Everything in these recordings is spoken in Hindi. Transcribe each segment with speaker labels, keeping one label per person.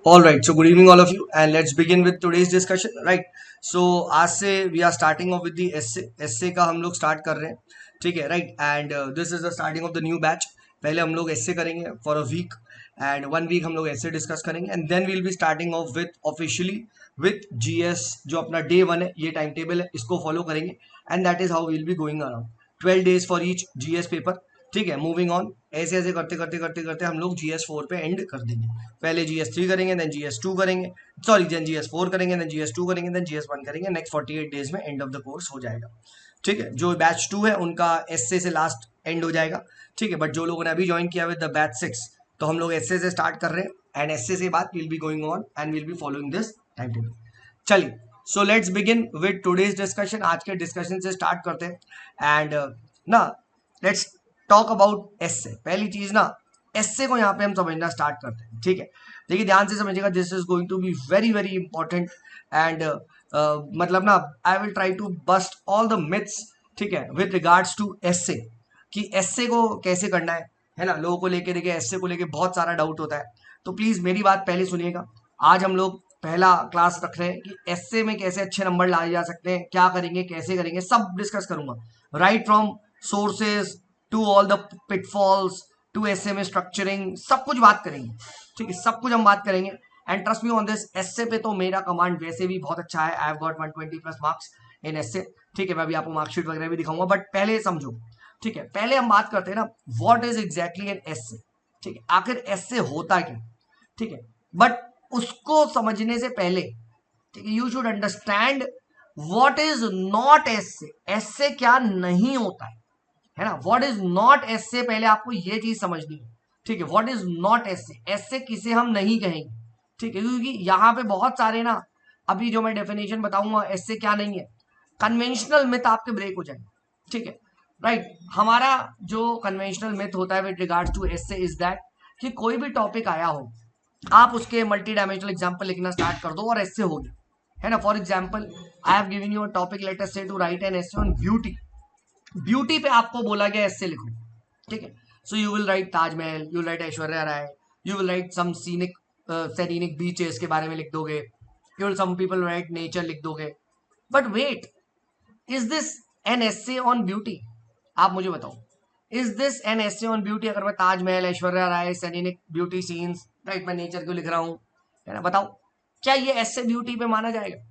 Speaker 1: All right, so good evening, all of you, and let's begin with today's discussion. Right, so आज से we are starting off with the essay का हम लोग start कर रहे हैं, ठीक है, right, and this is the starting of the new batch. पहले हम लोग essay करेंगे for a week, and 1 week हम लोग essay discuss करेंगे, and then we'll be starting off with officially with GS जो अपना day 1 है, ये टाइम टेबल है, इसको follow करेंगे, and that is how we'll be going around. 12 days for each GS paper. ठीक है, मूविंग ऑन, ऐसे ऐसे करते करते करते करते हम लोग GS4 पे एंड कर देंगे. पहले GS3 करेंगे, देन GS2 करेंगे, सॉरी देन GS4 करेंगे, देन GS2 करेंगे, देन GS1 करेंगे. नेक्स्ट 48 डेज में एंड ऑफ द कोर्स हो जाएगा. ठीक है, जो बैच 2 है उनका एसए से लास्ट एंड हो जाएगा. ठीक है, बट जो लोगों ने अभी ज्वाइन किया विद द बैच 6, तो हम लोग एसए से स्टार्ट कर रहे हैं, एंड एसए से बाद will be going on and will be following this time table. चलिए, so let's begin with today's discussion. आज के डिस्कशन से स्टार्ट करते हैं, एंड ना लेट्स टॉक अबाउट एसए. पहली चीज ना, एसए को यहाँ पे हम समझना स्टार्ट करते हैं. ठीक है, देखिए ध्यान से समझिएगा, this is going to be very very important, and मतलब ना I will try to bust all the myths. ठीक है, विद रिगार्ड्स टू एसए, कि एसए को कैसे करना है ना. लोगों को लेके, देखिए एसए को लेके बहुत सारा डाउट होता है, तो प्लीज मेरी बात पहले सुनिएगा. आज हम लोग पहला क्लास रख रहे हैं कि एसए में कैसे अच्छे नंबर लाए जा सकते हैं, क्या करेंगे, कैसे करेंगे, सब डिस्कस करूंगा. Right from sources to all the pitfalls to essay में स्ट्रक्चरिंग, सब कुछ बात करेंगे. ठीक है, सब कुछ हम बात करेंगे, and trust me on this. Essay पे तो मेरा कमांड वैसे भी बहुत अच्छा है. I have got 120 plus marks in essay. ठीक है, मैं अभी आपको मार्कशीट वगैरह भी दिखाऊंगा, बट पहले समझो. ठीक है, पहले हम बात करते हैं ना, what is exactly an essay. ठीक है, आखिर एसए होता क्या. ठीक है, बट उसको समझने से पहले, ठीक है, you should understand what is not essay. Essay क्या नहीं होता है ना. व्हाट इज नॉट एसए, पहले आपको ये चीज समझनी है. ठीक है, what is not essay, essay किसे हम नहीं कहेंगे. ठीक है, क्योंकि यहां पे बहुत सारे ना, अभी जो मैं डेफिनेशन बताऊंगा एसए क्या नहीं है, कन्वेंशनल मिथ आपके ब्रेक हो जाएंगे. ठीक है, राइट. हमारा जो कन्वेंशनल मिथ होता है with regards to essay is that कि कोई भी टॉपिक आया हो, आप उसके मल्टी डायमेंशनल एग्जाम्पल लिखना स्टार्ट कर दो और एसए हो गया, है ना. For example, I have given you a topic, let us say to write an essay on beauty. Beauty पे आपको बोला गया एसए लिखो. ठीक है, so you will write Taj Mahal, you will write Aishwarya Rai, you will right some scenic serene beaches के बारे में लिख दोगे, you will some people write nature लिख दोगे. But wait, is this an essay on beauty. आप मुझे बताओ, is this an essay on beauty. अगर मैं Taj Mahal, Aishwarya Rai, serene beauty scenes, right, मैं नेचर क्यों लिख रहा हूं, है ना, बताओ, क्या ये एसे ब्यूटी पे माना जाएगा.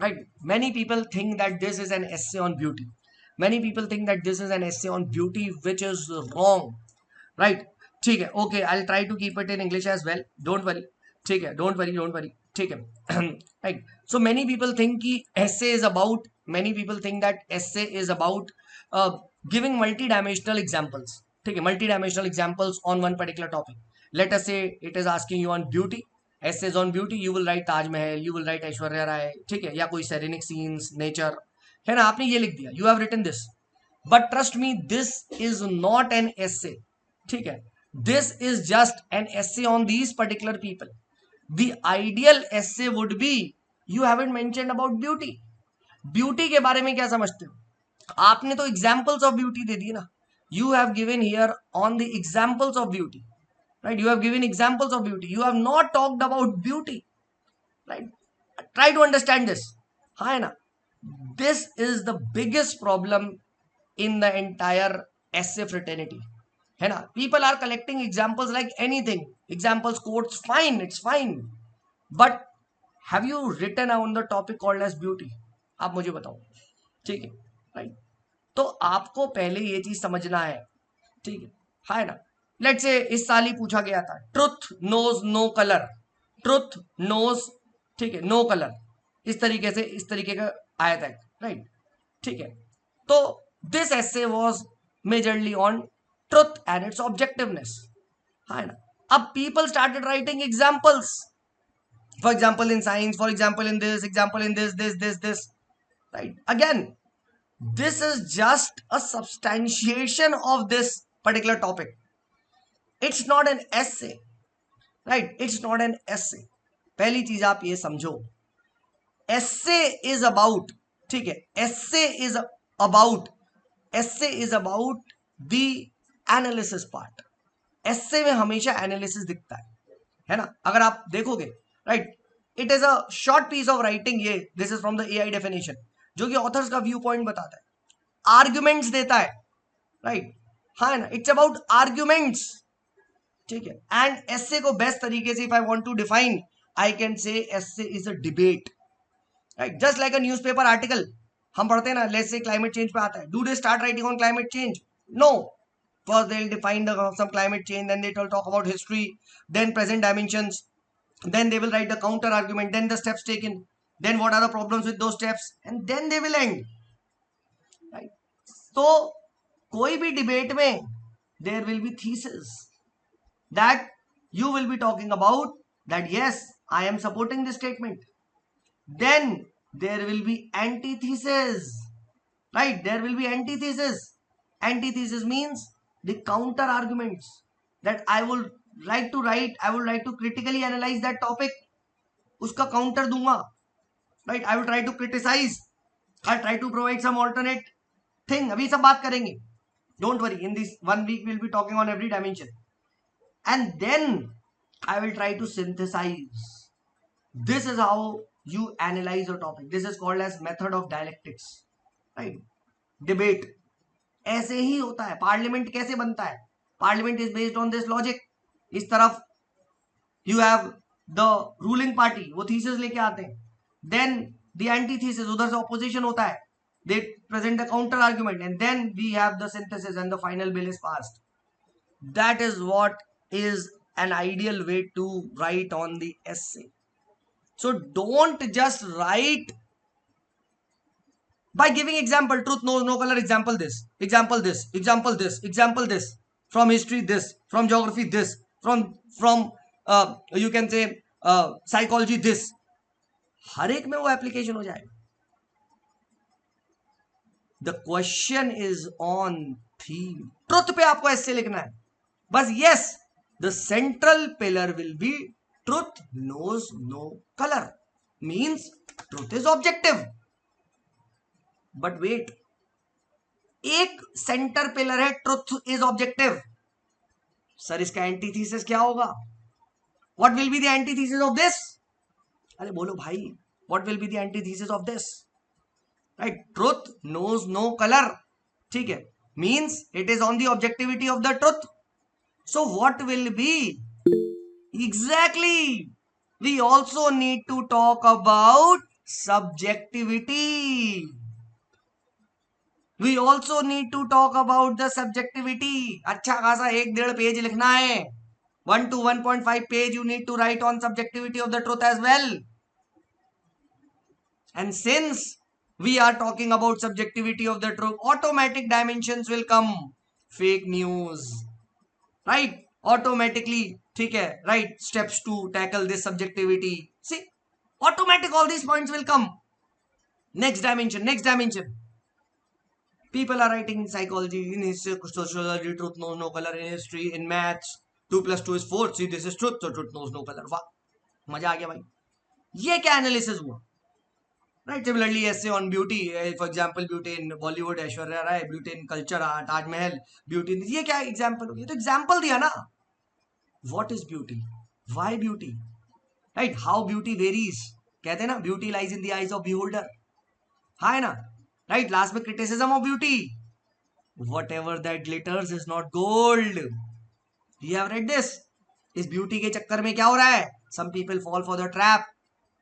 Speaker 1: Right, many people think that this is an essay on beauty. Many people think that this is an essay on beauty, which is wrong. Right? ठीक है, okay, I'll try to keep it in English as well. Don't worry. ठीक है, don't worry, don't worry. ठीक है. Right. So many people think कि essay is about. Many people think that essay is about uh, giving multi-dimensional examples. ठीक है, multi-dimensional examples on one particular topic. Let us say it is asking you on beauty. Essays on beauty. You will write Taj Mahal. You will write Aishwarya Rai. ठीक है, या कोई scenic scenes, nature. है ना, आपने ये लिख दिया, you have written this. But trust me, this is not an essay. ठीक है, this is just an essay on these particular people. The ideal essay would be, you haven't mentioned about beauty. Beauty के बारे में क्या समझते हो, आपने तो एग्जाम्पल्स ऑफ ब्यूटी दे दिए ना. You have given here on the examples of beauty. Right, you have given examples of beauty, you have not talked about beauty. Right, try to understand this. हाँ है ना, this is the biggest problem in the entire essay fraternity, है ना. People are collecting examples like anything, examples, quotes, fine, it's fine, but have you written on the topic called as beauty. आप मुझे बताओ. ठीक है, राइट, तो आपको पहले ये चीज समझना है. ठीक है ना. लेट से इस साल ही पूछा गया था, truth knows no colour. Truth knows, ठीक है, नो कलर, इस तरीके से, इस तरीके का आया था. राइट, ठीक है, तो this essay was majorly on truth and its objectivity. है ना. अब people started writing examples, for example in science, for example in this, example in this. Right, again this is just a substantiation of this particular topic. It's not an essay. Right, it's not an essay. पहली चीज आप ये समझो, essay is about, ठीक है, essay is about, essay is about the analysis part. essay में हमेशा एनालिसिस दिखता है ना. अगर आप देखोगे right. It is a short piece of writing. ये this is from the AI definition, जो कि ऑथर्स का व्यू पॉइंट बताता है, आर्ग्यूमेंट्स देता है. राइट. हाँ ना, इट्स अबाउट आर्ग्यूमेंट्स. ठीक है. एंड एस्से को बेस्ट तरीके से if I want to define, I can say essay is a debate. Right. Just like a newspaper article हम पढ़ते हैं ना, लेट्स से क्लाइमेट चेंज पे आता है, do they start writing on climate change? No. First they'll define some climate change, then they will talk about history, then present dimensions, then they will write the counter argument, then the steps taken, then what are the problems with those steps, and then they will end. Right. So कोई भी डिबेट में there will be thesis that you will be talking about, that yes, I am supporting this statement. Then there will be antithesis. Right. There will be antithesis. Antithesis means the counter arguments that I would like to write. I would like to critically analyze that topic. उसका counter दूंगा. Right. I will try to criticize. I try to provide some alternate thing. अभी सब बात करेंगे. Don't worry. In this 1 week we'll be talking on every dimension. And then I will try to synthesize. This is how you analyze a topic. This is called as method of dialectics. Right. Debate. ऐसे ही होता है. पार्लियामेंट कैसे बनता है? Parliament is based on this logic. इस तरफ you have the ruling party, वो थीसिस लेके आते हैं. देन द एंटी थीसिस, उधर से ऑपोजिशन होता है, they present the counter argument, and then we have the synthesis and the final bill is passed. That is what is an ideal way to write on the essay. So don't just write by giving example, truth knows no color, example this, example this, example this, example this, from history this, from geography this, from you can say psychology this. हर एक में वो एप्लीकेशन हो जाएगा. The question is on theme. Truth पे आपको ऐसे लिखना है बस. Yes, the central pillar will be truth knows no colour, means truth is objective. But wait, एक सेंटर पिलर है ट्रुथ इज ऑब्जेक्टिव. सर इसका एंटीथीसिस क्या होगा? What will be the antithesis of this? अरे बोलो भाई, what will be the antithesis of this? Right. Truth knows no colour. ठीक है. Means it is on the objectivity of the truth. So what will be exactly? We also need to talk about subjectivity. We also need to talk about the subjectivity. अच्छा खासा 1.5 पेज लिखना है. 1 to 1.5 page you need to write on subjectivity of the truth as well. And since we are talking about subjectivity of the truth, automatic dimensions will come. Fake news. Right? Automatically. ठीक है. Right? Steps to tackle this subjectivity. See? Automatic all these points will come. Next dimension. Next dimension. People are writing in psychology, in history, sociology, truth knows no color, in history, in maths, 2 + 2 is 4. See, this is truth, so truth knows no color. वाह, मजा आ गया भाई. ये क्या एनालिसिस हुआ? Right. Similarly essay on beauty, for example beauty in Bollywood, Aishwarya Rai, beauty in culture, Taj Mahal, beauty, ये क्या एग्जांपल हो गया? तो एग्जांपल दिया ना. What is beauty? Why beauty? Right. How beauty varies. कहते हैं ना, beauty lies in the eyes of beholder. हाँ है ना. राइट. लास्ट में criticism of beauty. Whatever that glitters is not gold. You have read this. इस ब्यूटी के चक्कर में क्या हो रहा है? Some people fall for the trap.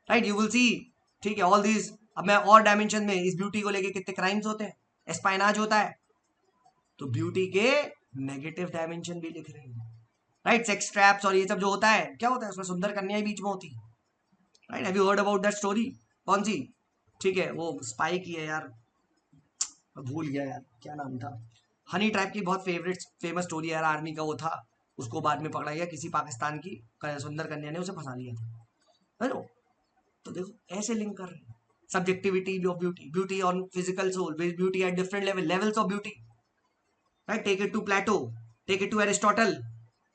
Speaker 1: Right? You will see. ठीक है. All these. अब मैं और डायमेंशन में इस ब्यूटी को लेके कितने क्राइम्स होते हैं, एस्पाइनाज होता है. तो ब्यूटी के नेगेटिव डायमेंशन भी लिख रहे हैं. राइट. सेक्स ट्रैप्स और ये सब जो होता है, क्या होता है उसमें? सुंदर कन्याएं बीच में होती. Right. Have you heard about that story? कौन सी? ठीक है, वो स्पाई की है यार, भूल गया यार क्या नाम था. हनी ट्रैप की बहुत फेमस स्टोरी है यार. आर्मी का वो था, उसको बाद में पकड़ा गया किसी पाकिस्तान की सुंदर कन्या ने उसे फंसा लिया था. हेलो. तो देखो ऐसे लिंक कर रहे हैं. Subjectivity of beauty, beauty on physical soul, beauty at different levels of beauty. Right. Take it to Plato, take it to Aristotle.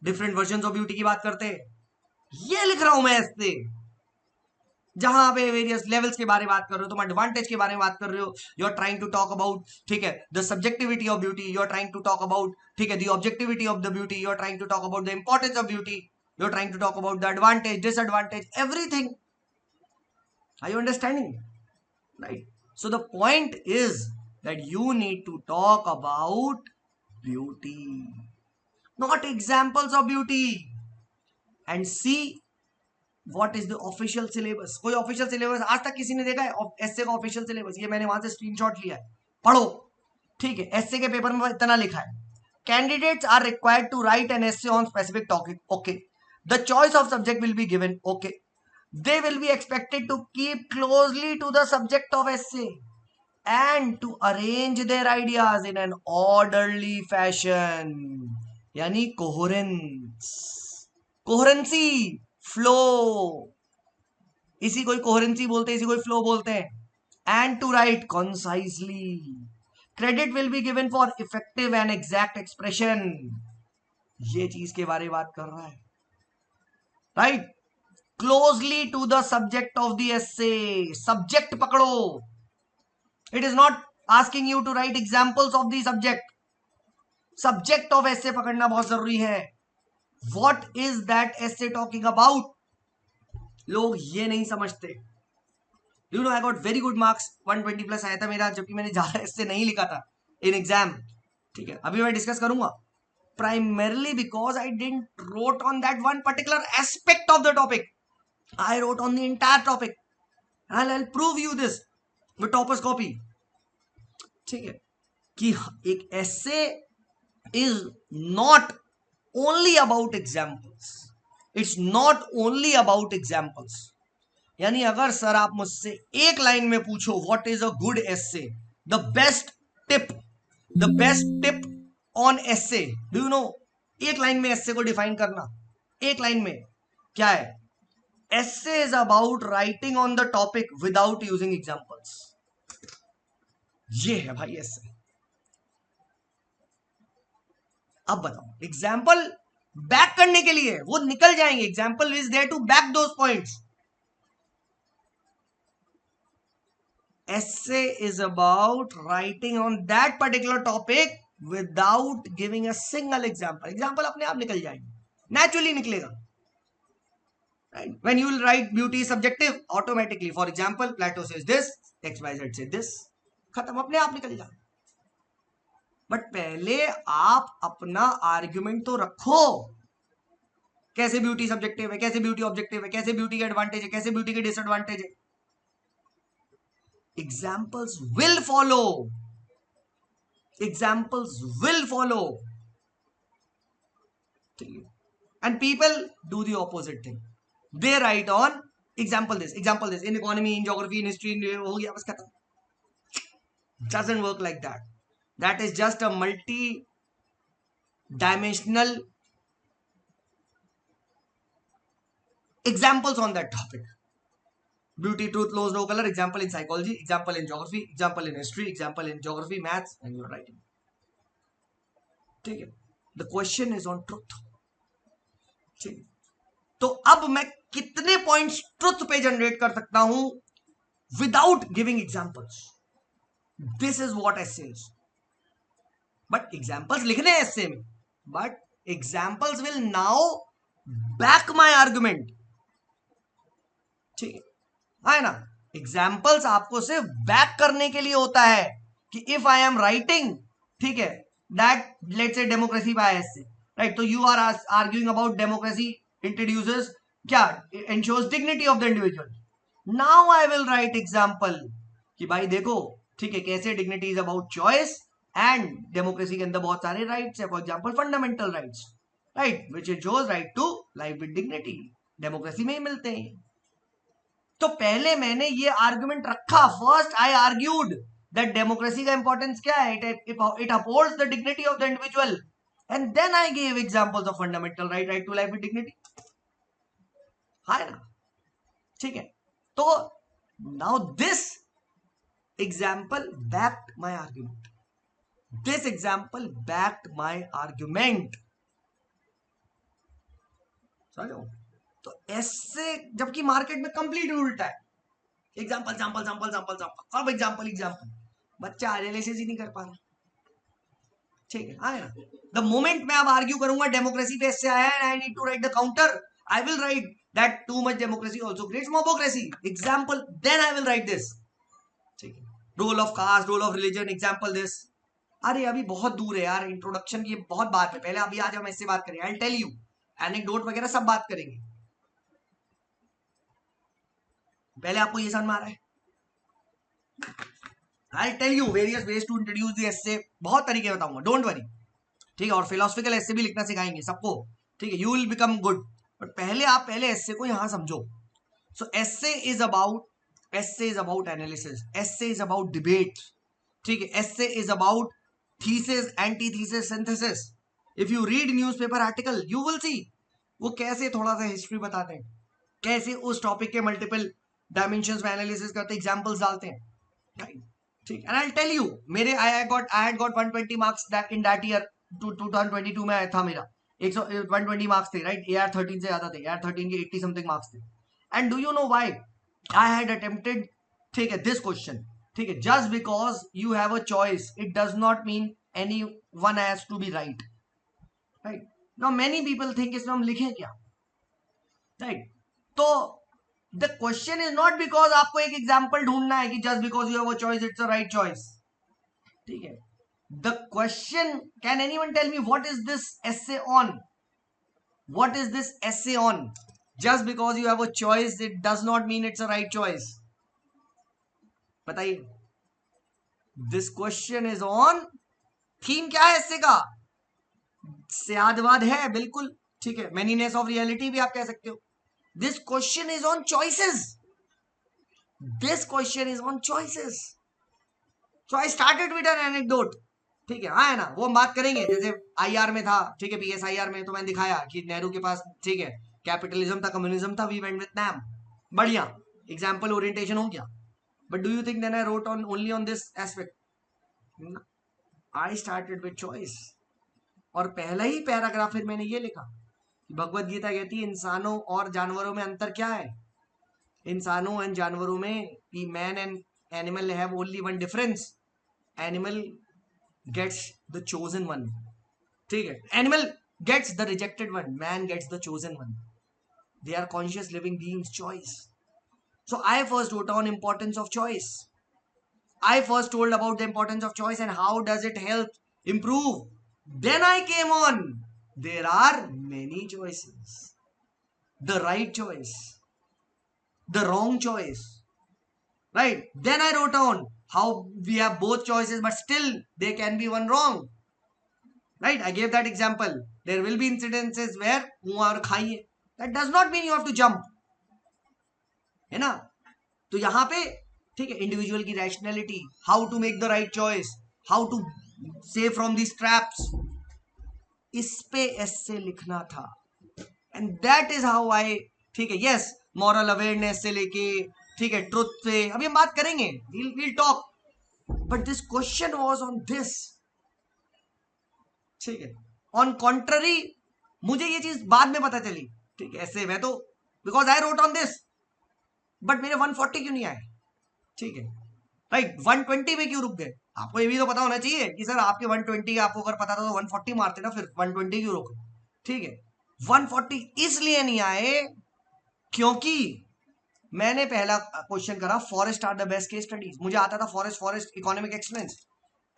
Speaker 1: Different version of beauty की बात करते हैं. ये लिख रहा हूं मैं ऐसे, जहां पे वेरियस लेवल्स के बारे में बात कर रहे हो, तुम एडवांटेज के बारे में बात कर रहे हो. You are trying to talk about, ठीक है, the subjectivity of beauty. You are trying to talk about, ठीक है, the objectivity of the beauty. You are trying to talk about the importance of beauty. You're trying to talk about the advantage, disadvantage, everything. Are you understanding? Right? So the point is that you need to talk about beauty, not examples of beauty. And see what is the official syllabus. कोई official syllabus आज तक किसी ने देखा है? एसए का official syllabus ये मैंने वहां से स्क्रीनशॉट लिया है, पढ़ो. ठीक है, एसए के पेपर में इतना लिखा है, candidates are required to write an essay on specific topic. Okay, the choice of subject will be given. Okay, they will be expected to keep closely to the subject of essay and to arrange their ideas in an orderly fashion. यानी कोहेरेंस, कोहेरेंसी, फ्लो, इसी कोई कोहेरेंसी बोलते हैं, इसी कोई फ्लो बोलते हैं. And to write concisely. Credit will be given for effective and exact expression. ये चीज के बारे में बात कर रहा है. Right, closely to the subject of the essay. Subject पकड़ो. It is not asking you to write examples of the subject. Subject of essay पकड़ना बहुत जरूरी है. What is that essay talking about? लोग ये नहीं समझते. You know, I got very good marks, 120 plus आया था मेरा, जबकि मैंने ज्यादा essay नहीं लिखा था इन एग्जाम. ठीक है, अभी मैं डिस्कस करूंगा. Primarily because I didn't wrote on that one particular aspect of the topic. I wrote on the entire topic. And I'll prove you this with topper's copy. ठीक है, कि एक essay is not only about examples. It's not only about examples. यानी अगर सर आप मुझसे एक लाइन में पूछो what is a good essay, the best tip on essay, do you know? एक लाइन में essay को डिफाइन करना, एक लाइन में क्या है? Essay is about writing on the topic without using examples. ये है भाई essay. अब बताओ, एग्जाम्पल बैक करने के लिए वो निकल जाएंगे. Example is there to back those points. essay is about writing on that particular topic without giving a single example. Example अपने आप निकल जाएंगे, नेचुरली निकलेगा. Right? When you will write beauty is subjective, automatically, for example, Plato says this, XYZ says this, खत्म, अपने आप निकल जाए. बट पहले आप अपना आर्ग्यूमेंट तो रखो. कैसे ब्यूटी सब्जेक्टिव है, कैसे ब्यूटी ऑब्जेक्टिव है, कैसे ब्यूटी के एडवांटेज है, कैसे ब्यूटी के डिसएडवांटेज है. Examples will follow. Examples will follow. And people do the opposite thing. They right on example this, example this, in economy, in geography, in history, हो गया, बस खत्म. Doesn't work like that. That is just a multi-dimensional examples on that topic. Beauty, truth, laws, no color. Example in psychology, example in geography, example in history, example in geography, maths, and you are writing. ठीक है. The question is on truth. ठीक. तो अब मैं कितने पॉइंट्स ट्रुथ पे जनरेट कर सकता हूं without giving examples? This is what essay is. But examples लिखने हैं essay में, but examples will now back my argument. ठीक है ना? एग्जाम्पल्स आपको सिर्फ बैक करने के लिए होता है कि इफ आई एम राइटिंग, ठीक है, that let's say democracy by essay, right? तो you are arguing about democracy introduces क्या, ensures dignity of the individual. Now I will write example कि भाई देखो, ठीक है, कैसे dignity is about choice and democracy के अंदर बहुत सारे राइट्स है. For example fundamental rights, right, which is right to life with dignity, democracy में ही मिलते हैं. तो पहले मैंने ये आर्गुमेंट रखा. First I argued that democracy का इंपॉर्टेंस क्या है, it upholds the dignity of the individual, and then I give examples of fundamental right, right to life with dignity. है ना? ठीक है. तो now this example backed my argument. This example backed my argument. समझो? तो ऐसे, जबकि मार्केट में कंप्लीट उल्टा है. Example sample sample sample sample, सब एग्जाम्पल एग्जाम्पल. बच्चा एनालिसिस ही नहीं कर पा रहा. ठीक है, हाँ। द मोमेंट मैं अब आर्ग्यू करूंगा डेमोक्रेसी पे ऐसे आया and I need to write the counter, I will write that too much democracy also creates mobocracy example, then I will write this. ठीक है, role of caste, role of religion, example this. अरे अभी बहुत दूर है यार, इंट्रोडक्शन की बहुत बात है, पहले अभी आज हम ऐसे बात करेंगे, I will tell you anecdote वगैरह सब बात करेंगे। पहले आपको ये समझ में आ रहा है? I tell you various ways to introduce the essay, बहुत तरीके बताऊंगा, डोंट वरी। ठीक है, और फिलोसफिकल एसे भी लिखना सिखाएंगे सबको। ठीक है, you will become good, but पहले आप पहले एसे को यहां समझो। So essay is about analysis, essay is about debate. ठीक है, essay is about thesis, antithesis, synthesis. If you read newspaper article you will see वो कैसे थोड़ा सा हिस्ट्री बताते हैं, कैसे उस टॉपिक के मल्टीपल डायमेंशंस में एनालिसिस करते हैं, एग्जांपल्स डालते हैं। राइट, ठीक, and I will tell you मेरे I had got 120 marks that in that year 2022 में आया था मेरा 120 मार्क्स थे। राइट, AR 13 से ज्यादा थे, AR 13 के 80 समथिंग मार्क्स थे। And do you know why I had attempted, ठीक है, दिस क्वेश्चन? ठीक है, just because you have a choice it does not mean any one has to be right. Right, now many people think इसमें हम लिखें क्या? राइट, तो the question is not because आपको एक एग्जाम्पल ढूंढना है कि just because you have a choice it's a right choice. ठीक है, the question, can anyone tell me what is this essay on? What is this essay on? Just because you have a choice it does not mean it's a right choice. बताइए, this question is on, theme क्या है essay का? स्यादवाद है बिल्कुल, ठीक है, मैनीनेस ऑफ रियलिटी भी आप कह सकते हो। This question is on choices, this question is on choices. So I started with N anecdote. ठीक है, हाँ है ना, वो हम बात करेंगे। जैसे IR में था, ठीक है, PSIR में तो मैंने दिखाया कि नेहरू के पास, ठीक है, कैपिटलिज्म था, कम्युनिज्म था, वी वेंट विद नैम। बढ़िया एग्जाम्पल ओरिएंटेशन हो गया। But do you think then I wrote on only on this aspect? I started with choice, और पहला ही पैराग्राफ फिर मैंने ये लिखा कि भगवत गीता कहती है इंसानों और जानवरों में अंतर क्या है। इंसानों एंड जानवरों में कि man and animal have only one difference, animal gets the chosen one। ठीक है, animal gets the rejected one, man gets the chosen one। they are conscious living beings, choice। so I first wrote on importance of choice, I first told about the importance of choice and how does it help improve। then I came on, there are many choices, the right choice, the wrong choice। right, then I wrote on how we have both choices but still there can be one wrong। right, I gave that example, there will be incidences where कुआं और खाई है, that does not mean you have to jump, है ना। तो यहां पे, ठीक है, इंडिविजुअल की rationality, how to make the right choice, how to save from these traps, इस पे ऐसे लिखना था। And that is how I, ठीक है, यस, मॉरल अवेयरनेस से लेके, ठीक है, ट्रुथ से अभी हम बात करेंगे, we'll talk, but this question was on this. ठीक है, ऑन कॉन्ट्ररी मुझे ये चीज बाद में पता चली, ठीक है, ऐसे मैं तो because I wrote on this, but मेरे 140 क्यों नहीं आए? ठीक है, राइट, 120 में क्यों रुक गए? आपको ये भी तो पता होना चाहिए कि सर आपके 120 आपको अगर पता था तो 140 मारते ना, फिर 120 क्यों रुके? ठीक है, 140 इसलिए नहीं आए क्योंकि मैंने पहला क्वेश्चन करा forest are the best case studies, मुझे आता था forest economic excellence,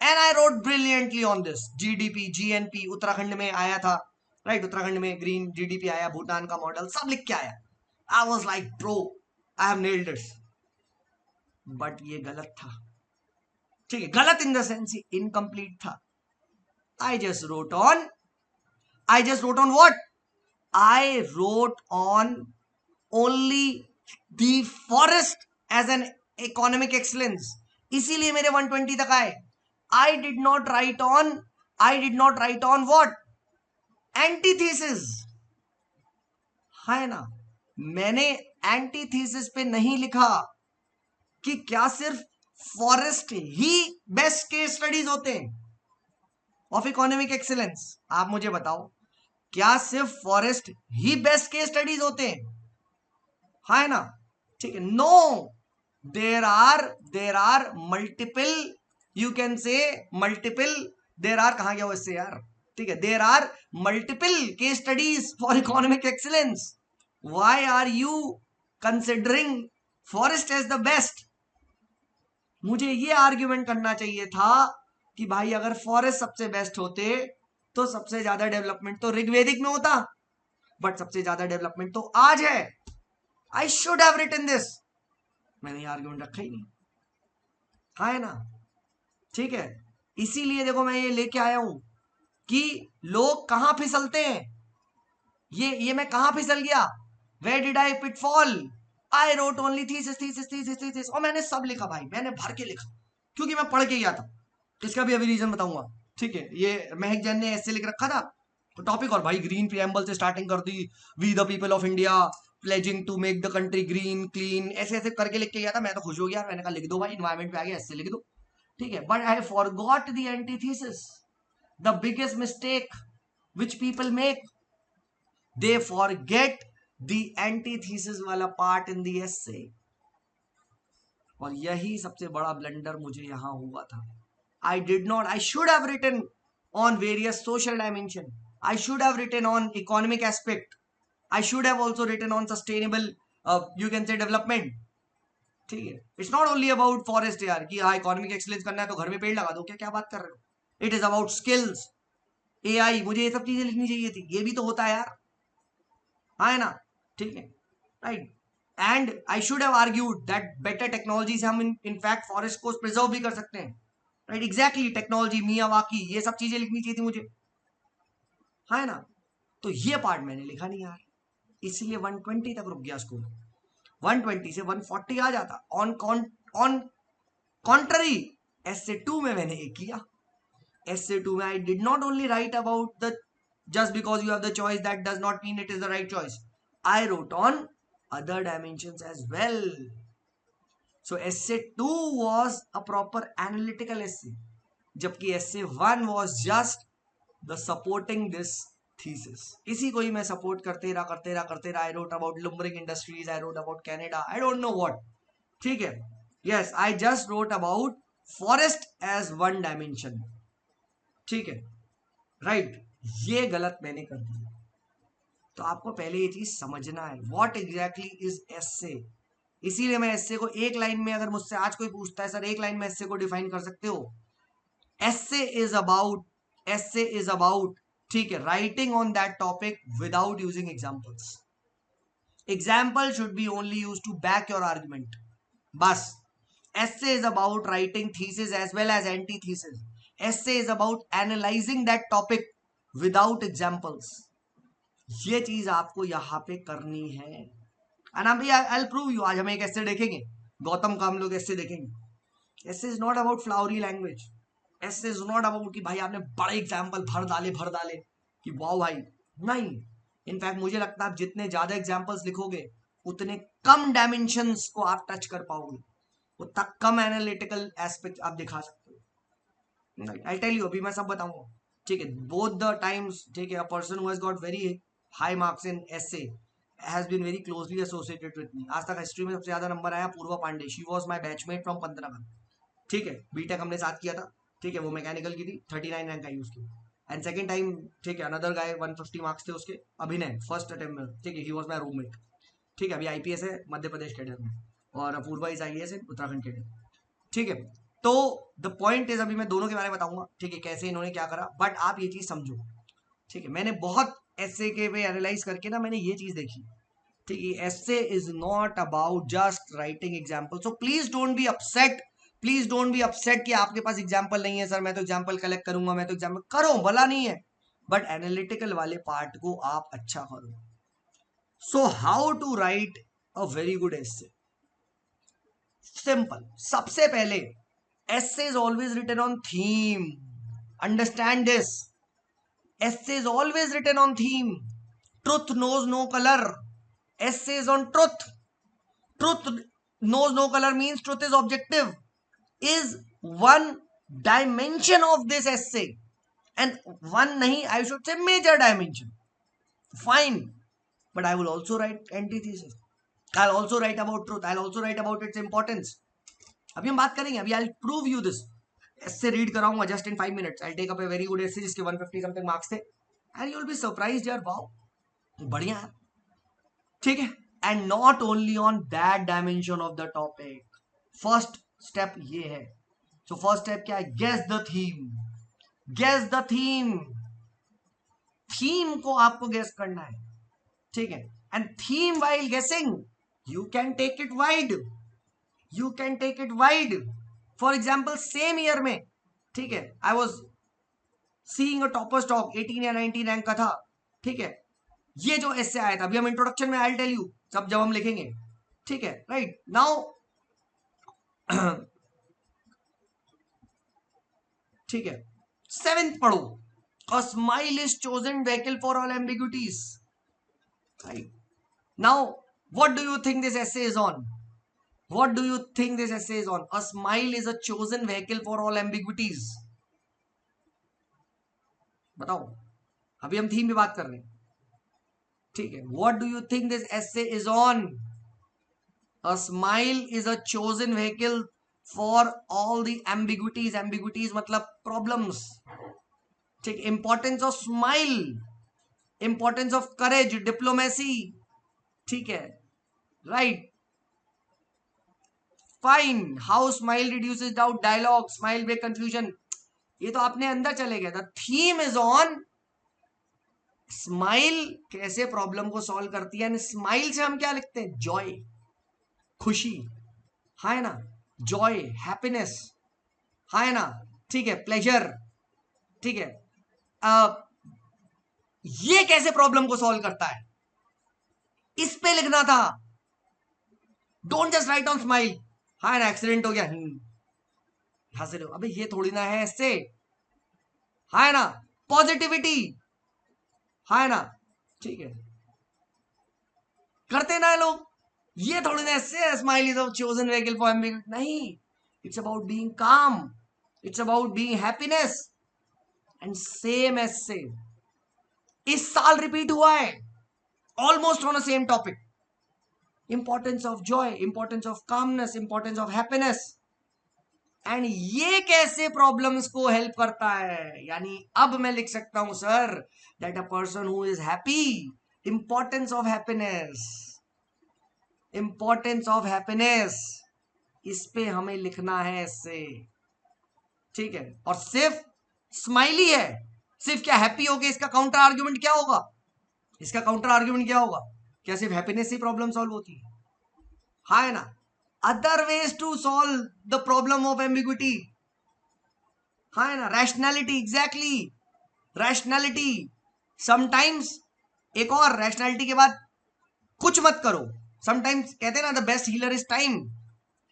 Speaker 1: and I wrote brilliantly on this. GDP GNP Uttarakhand में आया था, राइट, उत्तराखंड में ग्रीन GDP आया, भूटान का मॉडल सब लिख के आया। I was like bro, I have nailed it, but ये गलत था। ठीक है, गलत इन द सेंस इनकम्प्लीट था। I just wrote on what? I wrote on only the forest as an economic excellence, इसीलिए मेरे 120 तक आए। I did not write on what? Antithesis, है ना, मैंने एंटीथीसिस पे नहीं लिखा कि क्या सिर्फ फॉरेस्ट ही बेस्ट केस स्टडीज होते हैं ऑफ इकोनॉमिक एक्सीलेंस। आप मुझे बताओ, क्या सिर्फ फॉरेस्ट ही बेस्ट केस स्टडीज होते हैं? है ना, ठीक है, no, there are multiple, you can say multiple there are, कहां गया वो इससे यार, ठीक है, there are multiple case studies for economic excellence. Why are you considering forest as the best? मुझे ये आर्ग्यूमेंट करना चाहिए था कि भाई अगर फॉरेस्ट सबसे बेस्ट होते तो सबसे ज्यादा डेवलपमेंट तो ऋग्वेदिक में होता, बट सबसे ज्यादा डेवलपमेंट तो आज है. I should have written this. मैंने ये आर्ग्यूमेंट रखा ही नहीं. हाँ है ना, ठीक है. इसीलिए देखो मैं ये लेके आया हूं कि लोग कहां फिसलते हैं. ये मैं कहां फिसल गया, where did I pitfall. I wrote only thesis thesis thesis thesis, और मैंने सब लिखा भाई, मैंने भर के लिखा क्योंकि मैं पढ़ के गया था. इसका भी अभी रीजन बताऊंगा, ठीक है. ये महक जैन ने ऐसे लिख रखा था तो टॉपिक, और भाई ग्रीन प्रीएम्बल से स्टार्टिंग कर दी, we the people of India pledging to make the country green clean, ऐसे ऐसे करके लिख के गया था. मैं तो खुश हो गया, मैंने कहा लिख दो भाई, इन्वायरमेंट पे आ गया ऐसे लिख दो, ठीक है. But I forgot the antithesis, the biggest mistake which people make, they forget the antithesis वाला पार्ट इन द एसे. और यही सबसे बड़ा ब्लंडर मुझे यहां हुआ था. I did not, I should have written on various social dimension. I should have written on economic aspect. I should have also written on sustainable, you can say development. ठीक है. It's not only about forest यार कि हाँ economic excellence करना है तो घर में पेड़ लगा दो, क्या क्या बात कर रहे हो. It is about skills, AI, मुझे ये सब चीजें लिखनी चाहिए थी, ये भी तो होता है यार, हाँ है ना, ठीक है, right. And I should have argued that better technology से हम इन फैक्ट फॉरेस्ट को प्रिजर्व भी कर सकते हैं, राइट. एग्जैक्टली, टेक्नोलॉजी, मियावाकी, ये सब चीजें लिखनी चाहिए थी मुझे, है ना. तो ये पार्ट मैंने लिखा नहीं यार, इसलिए 120 तक रुक गया स्कोर. 120 से 140 आ जाता. ऑन ऑन कॉन्ट्ररी एसए 2 में मैंने एक किया. एसए 2 में I did not only right about the, just because you have the choice that does not mean it is the right choice. I wrote on other dimensions as well. So essay 2 was a proper analytical essay, जबकि essay 1 was just the supporting this thesis. इसी को ही मैं सपोर्ट करते रहा. I wrote about lumbering industries, I wrote about Canada, I don't know what. ठीक है. Yes, I just wrote about forest as one dimension. ठीक है, राइट. ये गलत मैंने कर दिया. तो आपको पहले ये चीज समझना है, व्हाट एग्जैक्टली इज एस्से. इसीलिए मैं एस्से को एक लाइन में, अगर मुझसे आज कोई पूछता है सर एक लाइन में एस्से को डिफाइन कर सकते हो, एस्से इज अबाउट, ठीक है, writing on that topic without using examples. Example should be only used to back your argument, बस. Essay is about writing thesis as well as anti thesis. Essay is about analysing that topic without examples. ये चीज आपको यहां पे करनी है. एंड अभी आई विल प्रूव यू. आज हम एक ऐसे देखेंगे, गौतम का हम लोग ऐसे देखेंगे. ऐसे is not about flowery language. ऐसे इज नॉट अबाउट कि भाई आपने बड़े एग्जाम्पल भर डाले कि वाओ भाई, नहीं. इनफैक्ट मुझे लगता है आप जितने ज्यादा एग्जाम्पल्स लिखोगे उतने कम डायमेंशंस को आप टच कर पाओगे, उतना कम एनालिटिकल एस्पेक्ट आप दिखा सकते हो. आई टेल यू, अभी मैं सब बताऊंगा, ठीक है. बोथ द टाइम्स, ठीक है, a person who has got very high marks in essay has been very closely associated with me. आज तक हिस्ट्री में सबसे ज्यादा नंबर आया Purva Pandey. She was my batchmate from 15, ठीक है. बीटेक हमने साथ किया था, ठीक है. वो मैकेनिकल की थी, 39 रैंक आई उसकी. एंड सेकंड टाइम, ठीक है, अनदर गाय 150 मार्क्स थे उसके, अभिनय, फर्स्ट अटेम्प्ट में, ठीक है. ही वॉज माई रूममेट, ठीक है. अभी आईपीएस है मध्य प्रदेश कैडर में, और अपूर्वा इज आईएएस है उत्तराखंड कैडर, ठीक है. तो द पॉइंट इज, अभी मैं दोनों के बारे में बताऊंगा, ठीक है, कैसे इन्होंने क्या करा. बट आप ये चीज समझो, ठीक है. मैंने बहुत एस्से के पे एनालाइज करके ना मैंने ये चीज देखी, ठीक है. Essay is not about just writing example. So please don't be upset, please don't be upset कि आपके पास एग्जांपल नहीं है. सर मैं तो एग्जांपल कलेक्ट करूंगा, मैं तो एग्जांपल करो, भला नहीं है, बट एनालिटिकल वाले पार्ट को आप अच्छा करो. So how to write a very good essay. Simple. सबसे पहले essay is always written on theme. Understand this. Essay is always written on theme. Truth knows no color. Essay is on truth. Truth knows no color means truth is objective. Is one dimension of this essay. And one nahi, I should say major dimension. Fine. But I will also write antithesis. I'll also write about truth. I'll also write about its importance. अभी हम बात करेंगे, अभी I'll prove you this. ऐसे रीड कराऊंगा just in 5 minutes. I take up a very good essay जिसके 150 समथिंग मार्क्स थे, and you will be surprised यार, वाओ बढ़िया है, ठीक है. And not only on that dimension of the topic. First step ये है. सो फर्स्ट स्टेप क्या है? Guess the theme. Guess the theme. Theme को आपको गेस करना है, ठीक है. And theme while guessing you can take it wide. You can take it wide. For example same year में, ठीक है, I was seeing a topper stock 18 या 19 रैंक का था, ठीक है. ये जो ऐसे आया था, अभी हम इंट्रोडक्शन में आई टेल यू सब जब हम लिखेंगे, ठीक है. राइट नाउ ठीक है, 7th पढ़ो. A smile is chosen vehicle for all ambiguities. Right. Now, what do you think this essay is on? What do you think this essay is on? A smile is a chosen vehicle for all ambiguities. बताओ, अभी हम थीम पे बात कर रहे हैं, ठीक है. What do you think this essay is on? A smile is a chosen vehicle for all the ambiguities. Ambiguities मतलब problems, ठीक. Importance of smile, importance of courage, diplomacy, ठीक है. Right. Fine. How smile reduces doubt. Dialogue. Smile break confusion. ये तो आपने अंदर चले गया. The theme is on smile कैसे प्रॉब्लम को सॉल्व करती है. स्माइल से हम क्या लिखते हैं? जॉय, खुशी, है ना. जॉय, हैप्पीनेस, है ना, ठीक है. प्लेजर, ठीक है. ये कैसे प्रॉब्लम को सॉल्व करता है, इस पे लिखना था. Don't just right on smile. हाँ ना, एक्सीडेंट हो गया, हंस रहे हो. अबे ये थोड़ी ना है ऐसे, है ना. पॉजिटिविटी, है ना, ठीक है. करते ना लोग. ये थोड़ी ना ऐसे smile is a chosen vehicle for ambiguity. नहीं, it's about being calm, it's about being happiness. And same ऐसे इस साल रिपीट हुआ है, almost on the same topic. Importance of joy, importance of calmness, importance of happiness. And ये कैसे प्रॉब्लम्स को हेल्प करता है. यानी अब मैं लिख सकता हूं sir, that a person who is happy, importance of happiness, importance of happiness, इस पे हमें लिखना है ऐसे, ठीक है. और सिर्फ स्माइली है, सिर्फ क्या हैप्पी हो गया, इसका काउंटर आर्ग्यूमेंट क्या होगा? इसका काउंटर आर्ग्यूमेंट क्या होगा? क्या सिर्फ हैप्पीनेस से प्रॉब्लम सॉल्व होती है? हाँ ना. Other ways to solve the problem of ambiguity, हाँ ना. Rationality, exactly, rationality. समटाइम्स एक और रैशनैलिटी के बाद कुछ मत करो. समटाइम्स कहते हैं ना, the best healer is time,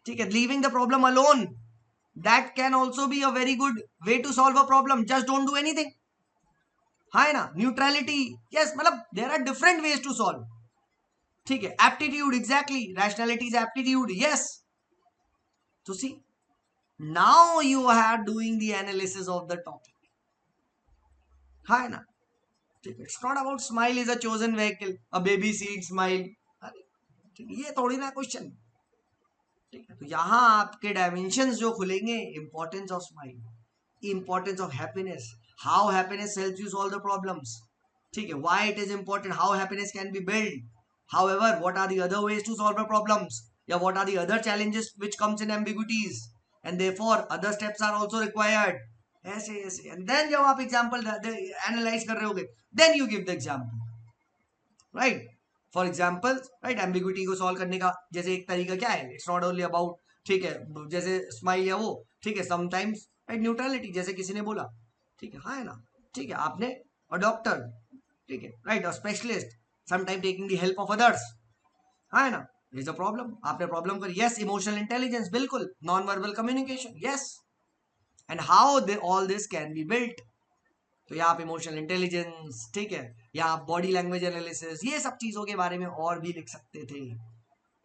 Speaker 1: ठीक है. Leaving the problem alone, that can also be a very good way to solve a problem. Just don't do anything, है ना. न्यूट्रलिटी, यस, मतलब there are different ways to solve, ठीक है. Aptitude, exactly, rationality is aptitude, yes. तो see, now you are doing the analysis of the topic, है ना, ठीक है. It's not about smile is a chosen vehicle, a baby seed smile, ठीक है. ये थोड़ी ना क्वेश्चन, ठीक है. तो यहां आपके डायमेंशंस जो खुलेंगे, importance of smile, importance of happiness, how happiness helps you solve the problems, ठीक है. Why it is important, how happiness can be build. However, what are the other ways to solve the problems? Yeah, what are the other challenges which comes in ambiguities? And therefore, other steps are also required. ऐसे ऐसे. And then जब आप example analyze कर रहे होगे, then you give the example, right? For example, right, ambiguity को solve करने का जैसे एक तरीका क्या है? It's not only about, ठीक है, जैसे smile या वो, ठीक है. Sometimes right, neutrality, जैसे किसी ने बोला, ठीक है, हाँ है ना, ठीक है. आपने और डॉक्टर, ठीक है, राइट, और specialist, sometime taking the help of others, है ना. Is a problem. आपने प्रॉब्लम करी, यस. इमोशनल इंटेलिजेंस, बिल्कुल. Non verbal communication, yes. And how they all this can be built. तो यहाँ आप इमोशनल इंटेलिजेंस, ठीक है, या आप बॉडी लैंग्वेज एनालिसिस, ये सब चीजों के बारे में और भी लिख सकते थे.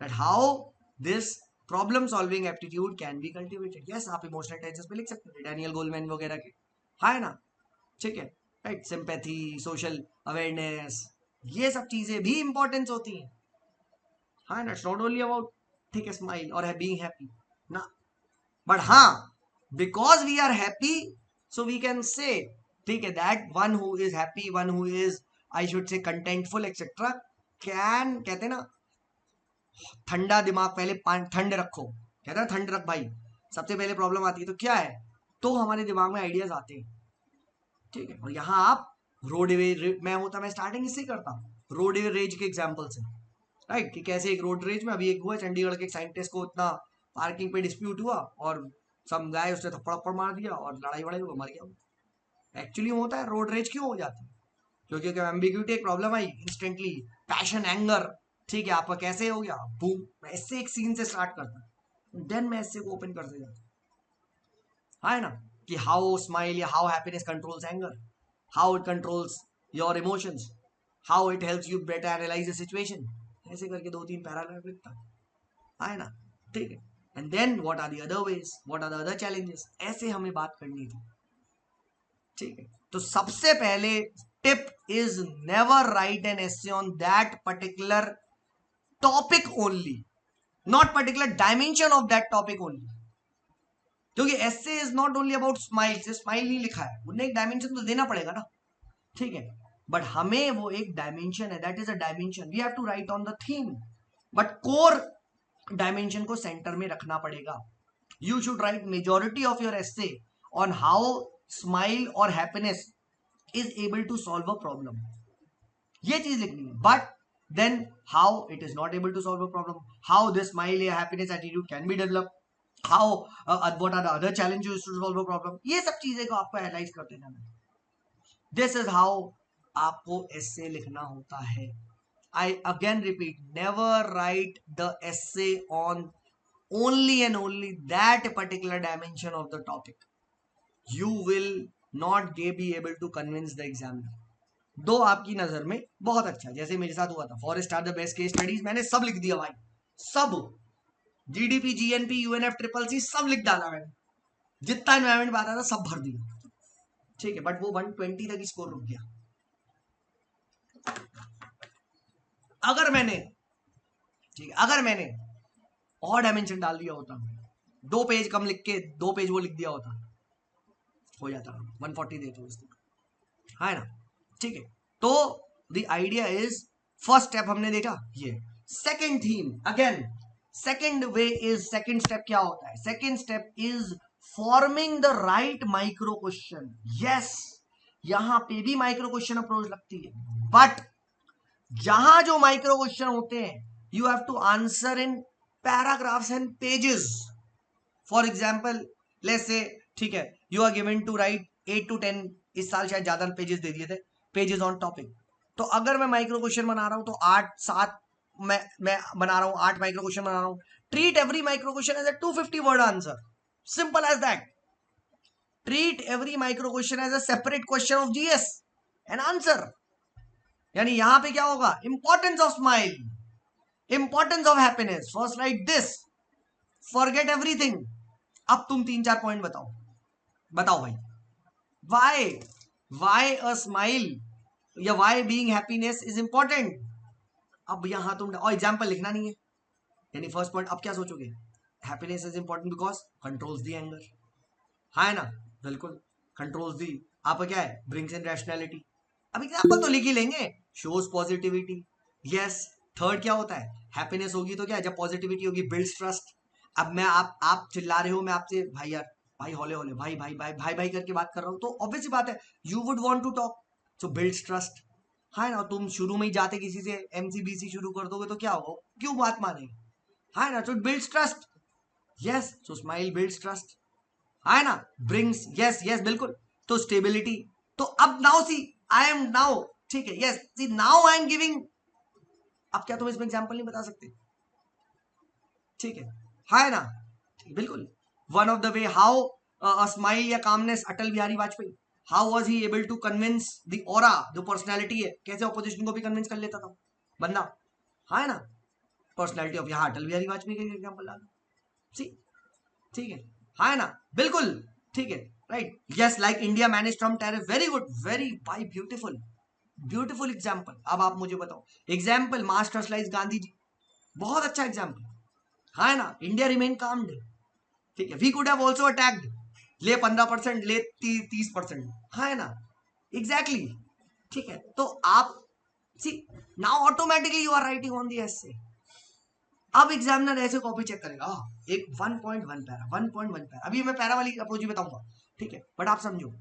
Speaker 1: That how this problem solving aptitude can be cultivated. Yes, आप इमोशनल इंटेलिजेंस पे लिख सकते थे, डैनियल गोलमैन वगैरह के, है ना, ठीक है. राइट, सिंपैथी, सोशल अवेयरनेस, ये सब चीजें भी इंपॉर्टेंस होती हैं, हाँ ना. इट्स नॉट ओनली अबाउट, ठीक है, स्माइल और है बीइंग हैप्पी ना. बट हाँ, because we are happy so we can say, ठीक है, that one who is happy, one who is I should say contentful etcetera can, कहते हैं ना ठंडा दिमाग पहले ठंड रखो, कहते हैं ठंड रख भाई, सबसे पहले प्रॉब्लम आती है तो क्या है, तो हमारे दिमाग में आइडियाज आते हैं, ठीक है। और यहाँ आप रोड वे, मैं होता मैं स्टार्टिंग इससे ही करता, रोड रेज के एग्जाम्पल से, राइट, कि कैसे एक रोड रेज में अभी एक हुआ चंडीगढ़ के एक साइंटिस्ट को इतना पार्किंग पे डिस्प्यूट हुआ और सम गाय उसने थप्पड़ थप्पड़ मार दिया और लड़ाई वड़ाई हुआ, मर गया। एक्चुअली होता है रोड रेज क्यों हो जाती है, क्योंकि एम्बिग्यूटी एक problem I instantly, passion anger, ठीक है, आपका कैसे हो गया बूम, मैं इससे एक सीन से स्टार्ट करता, देन मैं इससे को ओपन करते जाता, है ना, कि हाउ स्माइल या how happiness controls anger, how it controls your emotions, how it helps you better analyse the situation, ऐसे करके 2-3 पैराग्राफ लिखता है ना, ठीक है। And then what are the other ways, what are the other challenges, ऐसे हमें बात करनी थी, ठीक है। तो सबसे पहले tip is never write an essay on that particular topic only, not particular dimension of that topic only, क्योंकि essay is not only about smile, से स्माइल नहीं लिखा है, उन्हें एक डायमेंशन तो देना पड़ेगा ना, ठीक है, बट हमें वो एक डायमेंशन है, that is a dimension, we have to write on the theme, but core dimension को सेंटर में रखना पड़ेगा। You should write majority of your essay on how smile और happiness is able to solve a problem, ये चीज लिखनी है, but then how it is not able to solve a problem, how this smile या happiness attitude can be develop, how what are the other challenges to solve a problem, ये सब चीजें को आपको एनालाइज करते जाना, दिस इज हाउ आपको एसे लिखना होता है। I again repeat, never write the essay on only and only that particular dimension of the topic, you will not be able to convince the examiner। दो आपकी नजर में बहुत अच्छा, जैसे मेरे साथ हुआ था forest are the best case studies, मैंने सब लिख दिया भाई, सब GDP GNP UNF triple C सब लिख डाला मैंने, जितना एनवायरमेंट आता था सब भर दिया, ठीक है, बट वो 120 तक स्कोर रुक गया। अगर मैंने, ठीक है, अगर मैंने और डायमेंशन डाल दिया होता, 2 पेज कम लिख के 2 पेज वो लिख दिया होता, हो जाता 140 देते उसको, है ना, ठीक है। तो the idea is, first step हमने देखा ये, second theme again, second way is, second step क्या होता है, second step is forming the right micro question. Yes, यहां पे भी माइक्रो क्वेश्चन अप्रोच लगती है, बट जहां जो माइक्रो क्वेश्चन होते हैं you have to answer in paragraphs and pages. For example let's say, ठीक है, you are given to write 8 to 10, इस साल शायद ज्यादा पेजेस दे दिए थे, पेजेस ऑन टॉपिक, तो अगर मैं माइक्रो क्वेश्चन बना रहा हूं तो 8-7 मैं बना रहा हूं, 8 माइक्रो क्वेश्चन बना रहा हूं, treat every micro question as a 250 word answer, simple as that, treat every micro question as a separate question of GS and answer. यानी यहां पे क्या होगा, importance of smile, importance of happiness, first write this, forget everything. अब तुम 3-4 पॉइंट बताओ, बताओ भाई, वाई, वाई अ स्माइल या why being happiness is important. अब यहां तुम और एग्जांपल लिखना नहीं है, यानी फर्स्ट पॉइंट अब क्या सोचोगे, happiness is important because controls the anger, है ना, बिल्कुल, कंट्रोल्स दी, आपका क्या है, ब्रिंग्स इन रैशनैलिटी, अब एग्जांपल तो लिख ही लेंगे, शोज पॉजिटिविटी, यस। थर्ड क्या होता है, हैप्पीनेस होगी तो क्या, जब पॉजिटिविटी होगी बिल्ड्स ट्रस्ट। अब मैं आप चिल्ला रहे हो, मैं आपसे भाई यार, भाई होले होले, भाई भाई भाई भाई भाई करके बात कर रहा हूं, तो ऑब्वियस बात है you would want to talk, so builds trust, है ना। तुम शुरू में ही जाते किसी से एमसीबीसी शुरू कर दोगे तो क्या होगा, क्यों बात मानेगी, है ना, so builds trust, yes, so smile builds trust, है ना, ब्रिंग्स, यस यस बिल्कुल, तो स्टेबिलिटी। तो अब now see, I am now, ठीक है, yes, see now I am giving, अब क्या तुम इसमें एग्जांपल नहीं बता सकते, ठीक है ना, बिल्कुल, one of the way how a smile या calmness, Atal Bihari Vajpayee, how was he able to convince the aura, जो पर्सनालिटी है, कैसे ऑपोजिशन को भी कन्विंस कर लेता था बंदा, है ना, पर्सनालिटी ऑफ, यहाँ अटल बिहारी वाजपेयी का एग्जांपल ला, सी, ठीक है ना, बिल्कुल, ठीक है, right, yes, like India manage from terror, very good, very भाई, ब्यूटीफुल, ब्यूटीफुल एग्जाम्पल। अब आप मुझे बताओ एग्जाम्पल, मास ट्रस्टलाइज गांधी जी, बहुत अच्छा एग्जाम्पल, है ना, इंडिया रिमेन काम्ड, ठीक है, we could have also attacked, ले 15%, ले 30%, हाँ है ना, एग्जैक्टली ठीक है। तो आप see now automatically you are writing on the essay. अब एग्जामिनर ऐसे कॉपी चेक करेगा, एक 1.1 पैरा, 1.1 पैरा, अभी मैं पैरा वाली अप्रोच बताऊंगा, ठीक है, बट आप समझो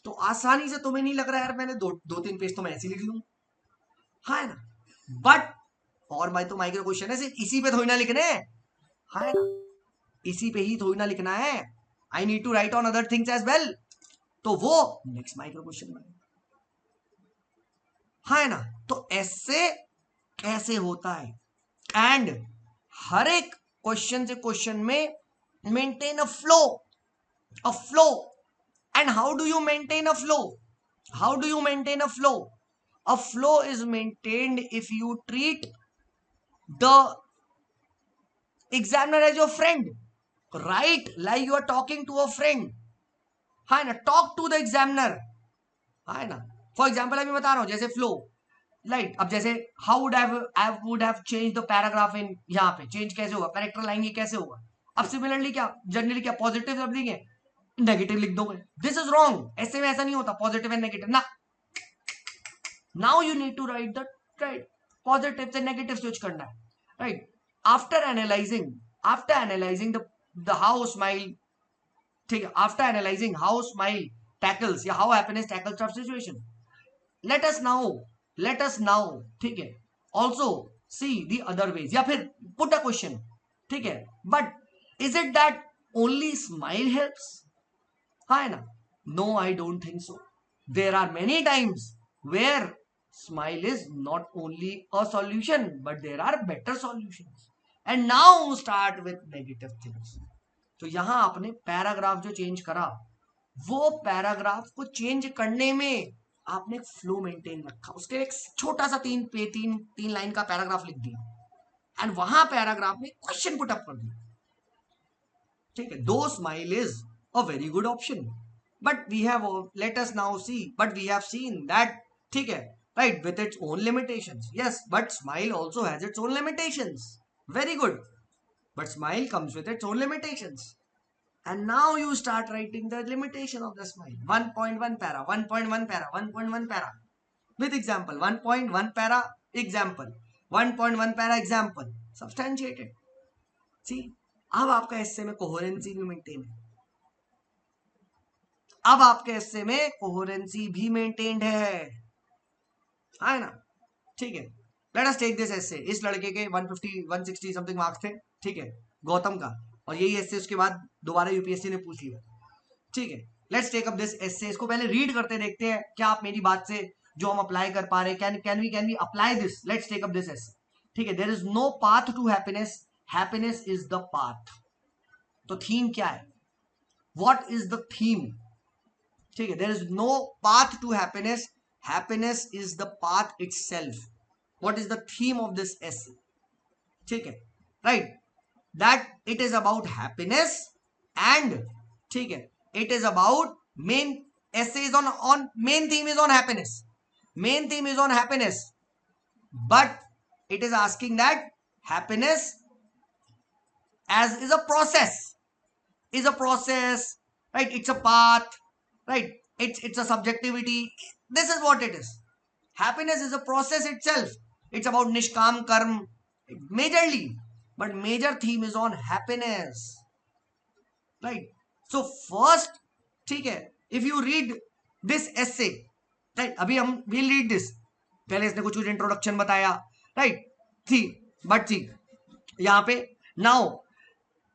Speaker 1: तो आसानी से तुम्हें नहीं लग रहा है यार मैंने दो तीन पेज तो मैं ऐसे लिख लूं, हाँ है ना, बट और भाई तो माइक्रो क्वेश्चन है, सिर्फ इसी पे थोड़ी ना लिखने हैं, हाँ है ना, इसी पे ही थोड़ी ना लिखना है, I need to write on other things as well, तो वो नेक्स्ट माइक्रो क्वेश्चन में, हाँ है ना। तो ऐसे कैसे होता है, एंड हर एक क्वेश्चन से क्वेश्चन में maintain a flow, and how do you maintain a flow, how do you maintain a flow, a flow is maintained if you treat the examiner as your friend, right, like you are talking to a friend, है ना, टॉक टू द एग्जामिनर, है ना। फॉर एग्जाम्पल अभी बता रहा हूं जैसे फ्लो, राइट, अब जैसे how would I would have change the paragraph in, यहाँ पे चेंज कैसे होगा, करेक्टर लाएंगे कैसे होगा, अब सिमिलरली क्या जनरली क्या पॉजिटिव सब लिखेंगे, नेगेटिव लिख दोगे, दिस इज रॉन्ग, ऐसे में ऐसा नहीं होता पॉजिटिव एंड नेगेटिव ना, now you need to write the right, positive से नेगेटिव स्विच करना है, right, after analyzing the how smile, ठीक है, after analyzing how smile tackles या how happiness tackles tough situation, let us now ठीक है, also see the other ways, या फिर पुट अ क्वेश्चन, ठीक है, but is it that only smile helps, हाँ है ना, no I don't think so, there are many times where smile is not only a solution but there are better solutions, and now start with negative things। तो यहां आपने पैराग्राफ जो चेंज करा, वो पैराग्राफ को चेंज करने में आपने फ्लो मेंटेन रखा, उसके एक छोटा सा तीन लाइन का पैराग्राफ लिख दिया, एंड वहां पैराग्राफ में क्वेश्चन पुट अप कर दिया, ठीक है, दो smile is a very good option, but we have let us now see, but we have seen that, ठीक है, right, with its own limitations, yes, but smile also has its own limitations, very good, but smile comes with its own limitations, and now you start writing the limitation of the smile, 1.1 para, 1.1 para, 1.1 para with example, 1.1 para example, 1.1 para example substantiated, see, अब आपका एस्से में कोहेरेंसी भी मेंटेन है, अब आपके एस्से में कोहेरेंसी भी मेंटेन्ड है ना, ठीक है। लेट अस टेक दिस एस्से, इस लड़के के 150 160 समथिंग मार्क्स थे, ठीक है, गौतम का, और यही एस्से उसके बाद दोबारा यूपीएससी ने पूछ लिया, ठीक है। लेट्स टेक अप दिस एस्से, इसको पहले रीड करते देखते हैं क्या आप मेरी बात से जो हम अप्लाई कर पा रहे हैं, can we apply this, let's take up this essay, ठीक है। There is no path to happiness, happiness is the path, तो थीम क्या है, व्हाट इज द थीम, ठीक है, there is no path to happiness, happiness is the path itself, what is the theme of this essay, ठीक है, right, that it is about happiness, and ठीक है, it is about main essay is on main theme is on happiness, main theme is on happiness, but it is asking that happiness as is a process, right, it's a path, right, it's a subjectivity, this is what it is, happiness is a process itself, it's about nishkam karm majorly, but major theme is on happiness, right, so first, ठीक है, if you read this essay, right, अभी हम we'll read this, पहले इसने कुछ इंट्रोडक्शन बताया, right, थी, बट थी यहाँ पे, now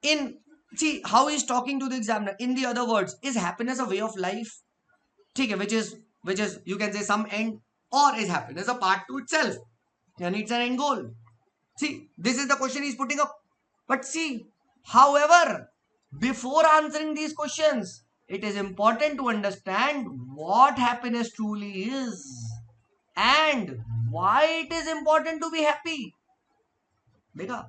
Speaker 1: in see how he is talking to the examiner, in the other words, is happiness a way of life, ठीक है, which is you can say some end, or is happiness a part to itself, and it's an end goal, see, this is the question he's putting up, but see, however, before answering these questions, it is important to understand what happiness truly is and why it is important to be happy, देखा,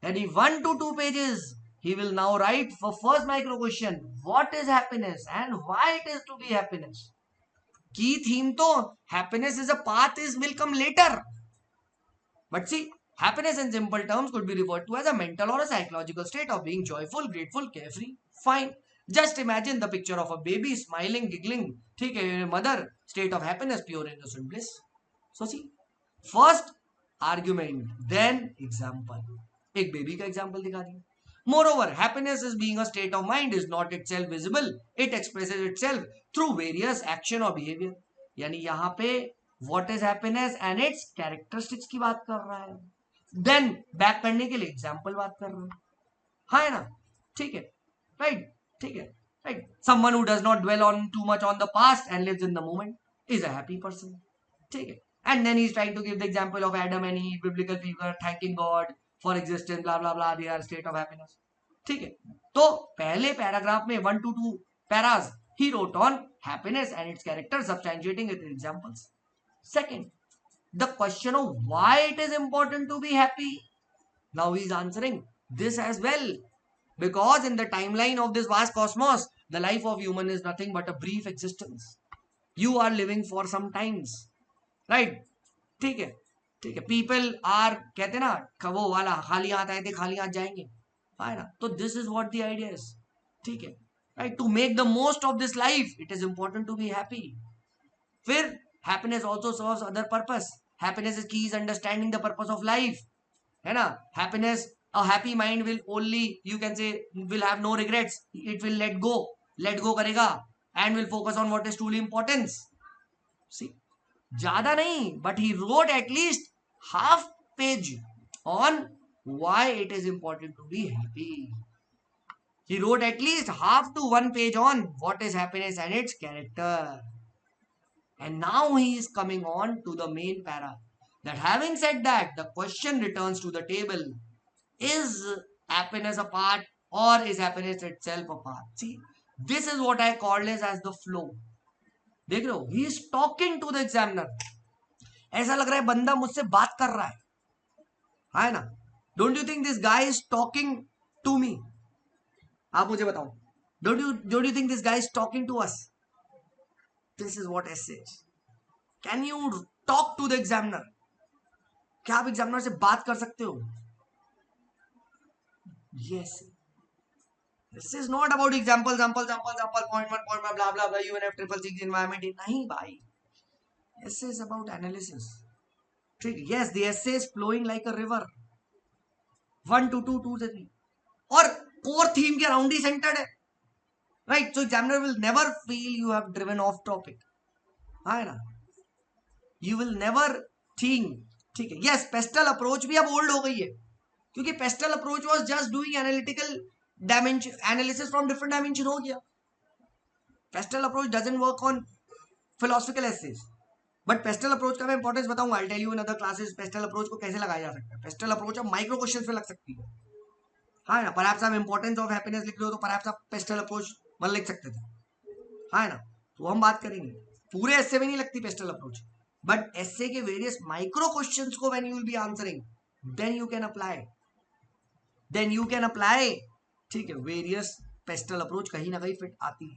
Speaker 1: and in 1 to 2 pages he will now write for first micro question, what is happiness and why it is to be happiness, key theme to happiness is a path is will come later, but see, happiness in simple terms could be referred to as a mental or a psychological state of being joyful, grateful, carefree, fine, just imagine the picture of a baby smiling giggling, ठीक है, mother, state of happiness, pure innocent bliss. So see, first argument, then example. एक बेबी का एग्जाम्पल दिखा दिया. Moreover, happiness is being a state of mind is not itself visible. It expresses itself through various action or behavior. यानी यहाँ पे what is happiness and its characteristics की बात कर रहा है. Then back करने के लिए एग्जाम्पल बात कर रहा है. हाँ है ना, ठीक है, राइट, ठीक है, right. Someone who does not dwell on too much on the past and lives in the moment is a happy person. ठीक है. And then he's trying to give the example of Adam and Eve, biblical figure, thanking God for existence, blah blah blah, they are state of happiness. ठीक है. तो पहले पैराग्राफ में 1 to 2 Paris he wrote on happiness and its character, substantiating with examples. Second, the question of why it is important to be happy. Now he is answering this as well, because in the timeline of this vast cosmos, the life of human is nothing but a brief existence. You are living for some times, right? ठीक है, ठीक है. पीपल आर, कहते ना वो वाला, खाली हाथ आए थे खाली हाथ जाएंगे, है ना. तो this is what the idea is. ठीक है, right. To make the most of this life it is important to be happy. फिर happiness also serves other purpose. Happiness is key is understanding the purpose of life, है ना. Happiness, a happy mind will only, you can say, will have no regrets. It will let go करेगा and will focus on what is truly importance. सी, ज्यादा नहीं, but he wrote at least half page on why it is important to be happy. He wrote at least half to 1 page on what is happiness and its character. And now he is coming on to the main para. That having said that, the question returns to the table. Is happiness a part or is happiness itself a part? See, this is what I call as the flow. देख रहे हो, he is talking to the examiner. ऐसा लग रहा है बंदा मुझसे बात कर रहा है ना. Don't you think this guy is talking to me? आप मुझे बताओ, don't you think this guy is talking to us? This is what essay is. Can you talk to the examiner? क्या आप एग्जामिनर से बात कर सकते हो? Yes. This is not about example, point 1, point blah blah blah, UNF 666 environment. नहीं भाई, essay is about analysis. Yes, the essay is flowing like a river. 1 to 2, 2 to 3, और core theme के around ही centered है, right? So examiner will never feel you have driven off topic, है ना. You will never think, ठीक है. Yes, pestle approach भी अब old हो गई है, क्योंकि pestle approach was just doing analytical dimension analysis from different dimension हो गया. PESTLE approach doesn't work on philosophical essays, but PESTLE approach का मैं इंपॉर्टेंस बताऊंगा. I tell you in other classes PESTLE approach को कैसे लगाया जा सकता है. पेस्टल अप्रोच अब माइक्रो क्वेश्चंस पे लग सकती है, हाँ ना. परहैप्स आप इंपॉर्टेंस ऑफ हैप्पीनेस लिख रहे हो तो परहैप्स आप पेस्टल अप्रोच मतलब लिख सकते थे, हाँ ना. तो हम बात करेंगे, पूरे एस्से में नहीं लगती पेस्टल अप्रोच, बट एस्से के वेरियस माइक्रो क्वेश्चंस को when you will be answering, then you can apply, ठीक है. वेरियस पेस्टल अप्रोच कहीं ना कहीं फिट आती है.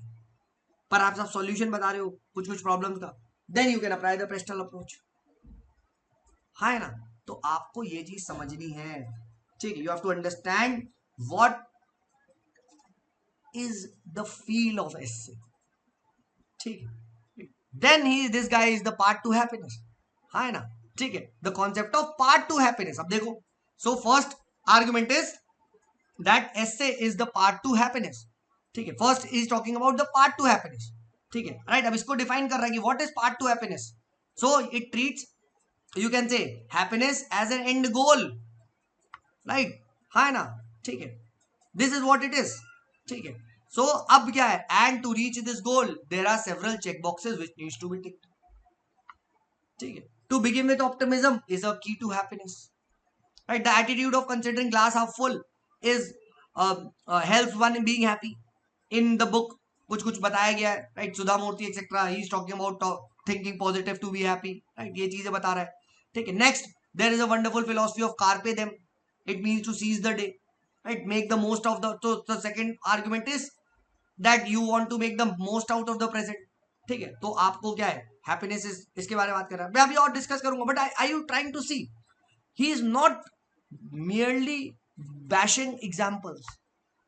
Speaker 1: पर आप सॉल्यूशन बता रहे हो कुछ प्रॉब्लम्स का, then you can apply the PESTLE approach, है ना. तो आपको ये चीज समझनी है, ठीक है. You have to understand what is the feel of essay, ठीक है. Then he this guy is the path to happiness, है ना, ठीक है. The concept of path to happiness. अब देखो, so first argument is that essay is the path to happiness, ठीक है. First is talking about the path to happiness, ठीक है, राइट. अब इसको डिफाइन कर रहा है कि what is path to happiness. So it treats, you can say, happiness as an end goal, right, है ना, ठीक है. This is what it is, ठीक है. सो अब क्या है, and to reach this goal there are several check boxes which needs to be ticked, ठीक है. To begin with optimism is a key to happiness, right. The attitude of considering glass half full is helps one in being happy. In the book कुछ बताया गया है, right. Sudha Murthy etcetera, he is talking about thinking positive to be happy, right. ये चीजें बता रहा है, ठीक है. Next, there is a wonderful philosophy of carpe diem. It means to seize the day, right. Make the most of the. तो the second argument is that you want to make the most out of the present, ठीक है. तो आपको क्या है, हैप्पीनेस इज, इसके बारे में बात कर रहा है. मैं अभी और डिस्कस करूंगा, but I you trying to see, he is not merely bashing examples.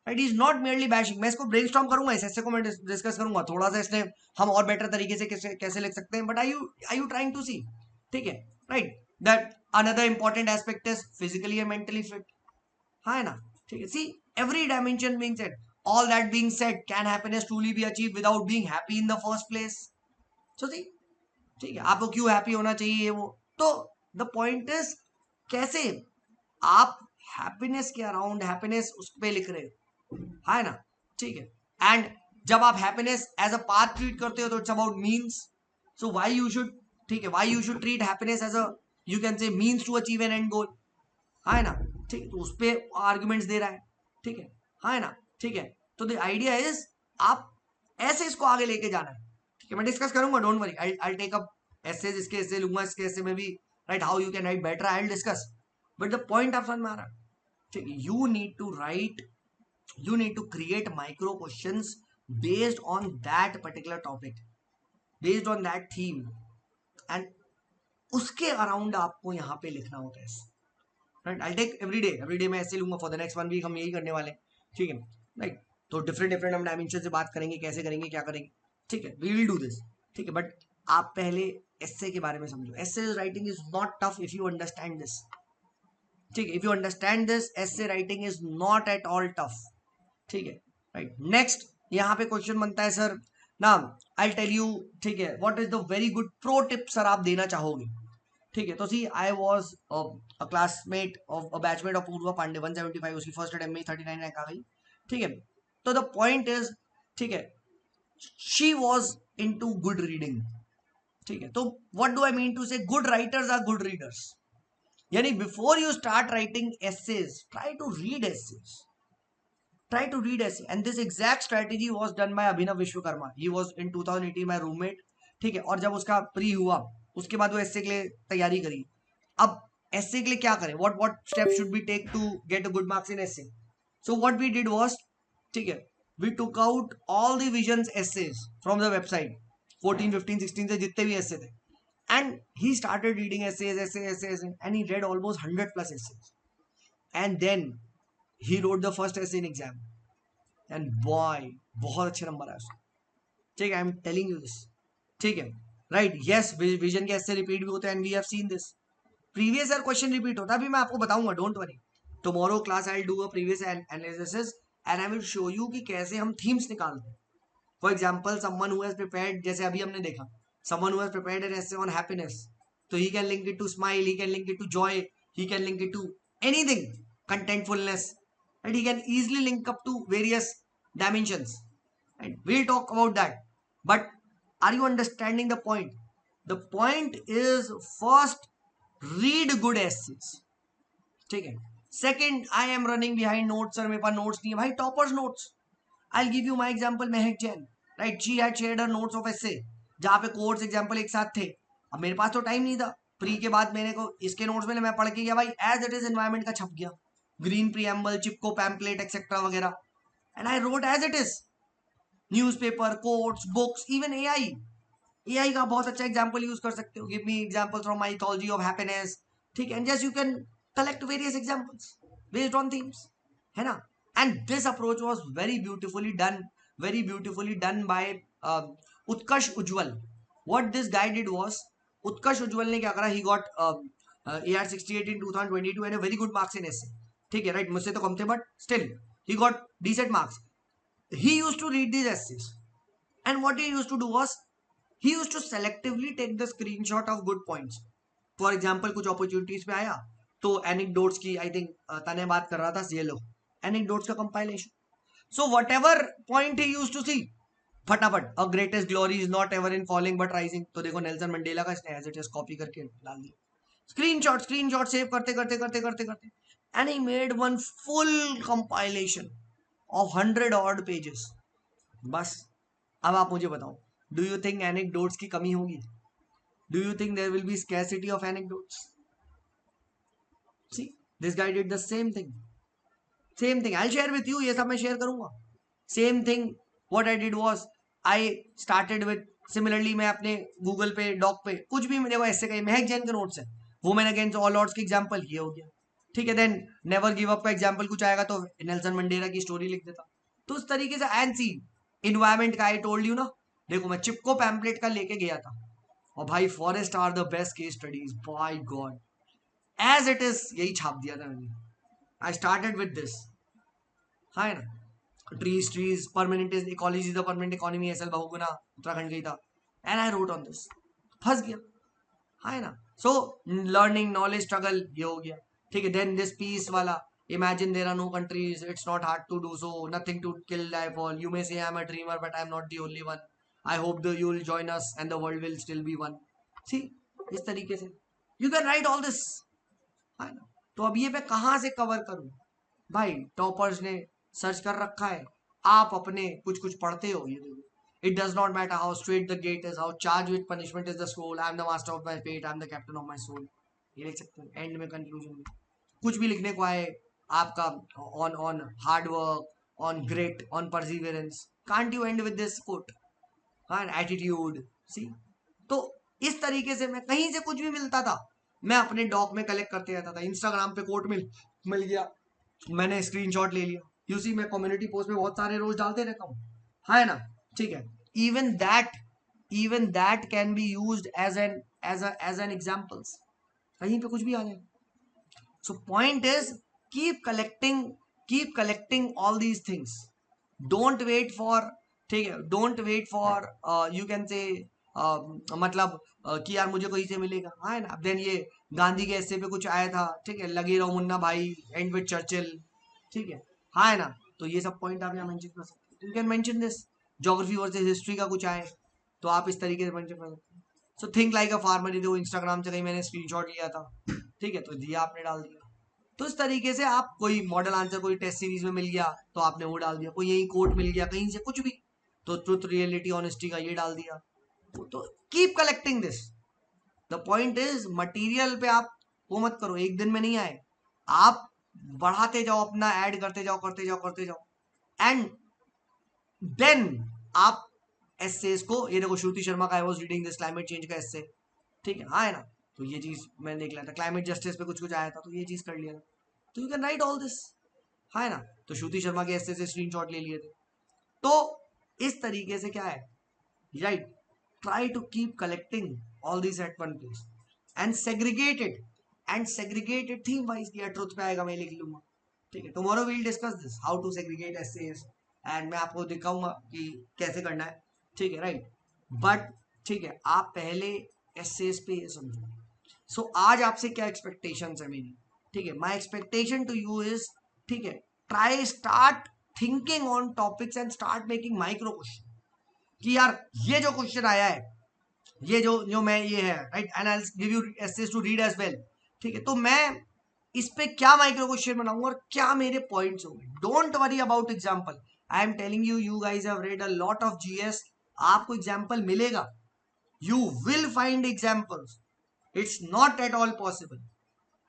Speaker 1: Right, is not merely bashing. मैं इसको ब्रेनस्टॉर्म करूंगा, इस ऐसे को मैं डिस्कस करूंगा थोड़ा सा, इसने हम और बेटर तरीके से कैसे कैसे लिख सकते हैं, but I you trying to see, ठीक है, right, that another important aspect is physically and mentally fit, हाँ है ना, ठीक है, see every dimension being said, all that being said, can happiness truly be achieve without being happy in the first place? So see, ठीक है, आपको क्यों हैप्पी होना चाहिए वो, तो द पॉइंट इज कैसे आप हैप्पीनेस के अराउंड हैप्पीनेस उस पे लिख रहे हो, है ना, ठीक है, एंड जब आप happiness as a path treat करते हो तो it's about means, so why you should, ठीक है, why you should treat happiness as a, you can say means to achieve an end goal, है ना, ठीक है, तो उस पे आर्ग्यूमेंट्स दे रहा है, ठीक है ना, ठीक है, तो द आइडिया इज आप ऐसे इसको आगे लेके जाना है, ठीक है, मैं डिस्कस करूंगा, don't worry, I take up essays, इसके ऐसे लूंगा, इसके ऐसे में भी, right, how you can write better, I will discuss, but the point आप समझ में आ रहा है, ठीक है, you need to write, you need to create micro questions based on that particular topic, based on that theme, and उसके अराउंड आपको यहाँ पे लिखना होता है, right, I take every day मैं ऐसे लूंगा, फॉर द नेक्स्ट 1 वीक हम यही करने वाले हैं, ठीक है, राइट, तो डिफरेंट हम डायमेंशन से बात करेंगे, कैसे करेंगे, क्या करेंगे, ठीक है, वी विल डू दिस, ठीक है, बट आप पहले एस्से के बारे में समझो, essay writing is not tough if you understand this, ठीक है, if you understand this, essay writing is not at all tough, ठीक है, राइट, नेक्स्ट यहाँ पे क्वेश्चन बनता है सर ना, आई टेल यू, ठीक है, what is the very good pro tip sir आप देना चाहोगे, ठीक है, तो see I was a classmate of a batchmate of Purva Pandey 175, उसकी फर्स्ट अटेम्प्ट में 39 रैंक आ गई, ठीक है, तो द पॉइंट इज, ठीक है, she was into good reading, ठीक है, तो what do I mean to say, good writers are good readers, यानी before you start writing essays, try to read essays, try to read essay, and this exact strategy was done by Abhinav Vishwakarma. He was in 2018 my roommate, ठीक है, और जब उसका प्री हुआ उसके बाद वो एसए के लिए तैयारी करी, अब एसए के लिए क्या करें, what steps should we take to get a good marks in essay? So what we did was, ठीक है, we took out all the visions essays from the website 14 15 16 से जितने भी essay थे, and he started reading essays, and he read almost 100 plus essays, and then he wrote the first essay in exam, and boy बहुत अच्छे नंबर आए उसको, ठीक है, I am telling you this, ठीक है, राइट, यस, विजन के ऐसे रिपीट भी होते हैं, and we have seen this, previous year question repeat होता है, अभी मैं आपको बताऊंगा, don't worry, tomorrow class I will do a previous analysis, and I will show you कि कैसे हम थीम्स निकालते हैं, for example someone who has prepared, जैसे अभी हमने देखा, someone who has prepared an essay on happiness, तो he can link it to smile, he can link it to Joy, he can link it to anything, contentfulness, and he can easily link up to various dimensions, and we'll talk about that, but are you understanding the point? The point is, first read good essays, ठीक है, second I am running behind notes, sir मेरे पास नोट्स नहीं है, भाई toppers notes, I give you my example, Mehak Jain, right, she had shared her notes of essay, जहां पे कोर्स एग्जांपल एक साथ थे, अब मेरे पास तो टाइम नहीं था, प्री के बाद मैंने को इसके नोट्स में मैं पढ़ के गया, भाई एज इट इज एनवायरमेंट का छप गया, green preamble, Chipko pamphlet etcetera वगैरह, and I wrote as it is, newspaper, quotes, books, even AI का बहुत अच्छा एग्जांपल यूज कर सकते हो, give me example from mythology of happiness, ठीक है, and just you can collect various examples based on themes, है ना, and this approach was very beautifully done by Utkarsh Ujjwal, what this guy did was, Utkarsh Ujjwal ने क्या करा, he got AR68 in 2022 and a very good marks in essay, ठीक है, राइट, मुझसे तो कम थे, but still he got decent marks. He used to read these essays, and what he used to do was, he used to selectively take the screenshot of good points. For example, कुछ opportunities पे आया तो anecdotes की, I think तने बात कर रहा था, ये लो anecdotes का compilation. So whatever point he used to see, फटाफट, a greatest glory is not ever in falling but rising, तो देखो नेल्सन मंडेला का इसने as it is copy करके डाल दिया, स्क्रीनशॉट सेव करते, and he made one full compilation of 100 odd pages. बस, अब आप मुझे बताओ, डू यू थिंक एनेक्डोट्स की कमी होगी? Do you think there will be scarcity of anecdotes? See, this guy did the same thing, I share with you, ये सब मैं शेयर करूंगा, same thing, what I did was, I started with, similarly मैं अपने गूगल पे डॉक पे कुछ भी मेरे को ऐसे कहीं महक जैन के नोट्स है, वुमेन अगेंस्ट ऑल ऑड्स की एग्जांपल ये हो गया, ठीक है। देन नेवर गिव अप का एग्जाम्पल कुछ आएगा तो नेल्सन मंडेला की स्टोरी लिख देता। तो उस तरीके से एंड सी इन्वायरमेंट का आई टोल्ड यू ना, देखो मैं चिपको पैम्पलेट का लेके गया था और भाई forest are the best case studies by God, as it is यही छाप दिया था मैंने। आई स्टार्टेड विद दिस, हाँ है ना, trees permanent ecology is the permanent economy, SL Bahuguna Uttarakhand गई था, and I wrote on this, फंस गया, हाँ है ना। सो लर्निंग नॉलेज स्ट्रगल ये हो गया, ठीक है। देन दिस पीस वाला, imagine there are no countries, it's not hard to do so, nothing to kill life all, you may say I'm a dreamer but I'm not the only one, I hope that you will join us and the world will still be one, see इस तरीके से you can write all this, है ना। तो अब ये मैं कहाँ से कवर करूं भाई, टॉपर्स ने सर्च कर रखा है, आप अपने कुछ कुछ पढ़ते हो, ये देखो, it does not matter how strait the gate is, how charge with punishment is the school, I am the master of my fate, I am the captain of my soul, ये लिख सकते हैं एंड में, कंक्लूजन में कुछ भी लिखने को आए आपका, on on hard work, on grit, on perseverance, can't you end with this quote, हाँ एटीट्यूड, सी। तो इस तरीके से मैं कहीं से कुछ भी मिलता था मैं अपने डॉक में कलेक्ट करते रहता था, इंस्टाग्राम पे कोट मिल गया, मैंने स्क्रीनशॉट ले लिया, यूसी मैं कम्युनिटी पोस्ट में बहुत सारे रोज डालते रहता हूँ, है ना, ठीक है। Even that can be used as an examples, कहीं पे कुछ भी आ जाए। So point is keep collecting all these things, don't wait for, ठीक है, don't wait for you can say मतलब कि यार मुझे कहीं से मिलेगा, हाँ है ना। देन ये गांधी के ऐसे पे कुछ आया था, ठीक है, लगे रहो मुन्ना भाई, एंड विद चर्चिल, ठीक है, हाँ है ना। तो ये सब पॉइंट आप यहाँ मेंशन कर सकते हो, you can mention this, geography versus history का कुछ आए तो आप इस तरीके से मेंशन कर सकते हो। So think like a farmer, देखो इंस्टाग्राम से कहीं मैंने स्क्रीनशॉट लिया था, ठीक है, तो दिया आपने डाल दिया। तो इस तरीके से आप कोई मॉडल आंसर कोई टेस्ट सीरीज में मिल गया तो आपने वो डाल दिया, कोई यही कोट मिल गया कहीं से कुछ भी तो ट्रुथ रियलिटी ऑनेस्टी का ये डाल दिया। तो keep collecting this, the point is material पे आप वो मत करो, एक दिन में नहीं आए, आप बढ़ाते जाओ, अपना ऐड करते जाओ करते जाओ करते जाओ, एंड देन आप एसेस को, ये देखो श्रुति शर्मा का I was reading this climate change का एसे, ठीक है, हाँ है ना। तो ये चीज मैंने देख लिया था, क्लाइमेट जस्टिस पे कुछ कुछ आया था तो ये चीज कर लिया था, तो you can right all this, हाँ है ना। तो श्रुति शर्मा के एसे से स्क्रीनशॉट ले लिए थे। तो इस तरीके से क्या है, right, try to keep collecting all this at one place and segregated theme wise, या ट्रुथ पे आएगा मैं लिख लूंगा, ठीक है। Tomorrow will discuss this how to segregate essays, and मैं आपको दिखाऊंगा कि कैसे करना है, ठीक है, राइट। बट ठीक है, आप पहले एसेस पे ये समझो। सो आज आपसे क्या एक्सपेक्टेशंस है मेरी, ठीक है, my expectation to you is, ठीक है, try start thinking on topics and start making micro question, कि यार ये जो क्वेश्चन आया है, ये जो जो मैं ये है, right, and I will give you essays to read as well, ठीक है। तो मैं इस पे क्या माइक्रो क्वेश्चन बनाऊंगा और क्या मेरे पॉइंट्स होंगे, don't worry about example, I am telling you, you guys have read a lot of GS, आपको एग्जांपल मिलेगा, you will find examples, it's not at all possible,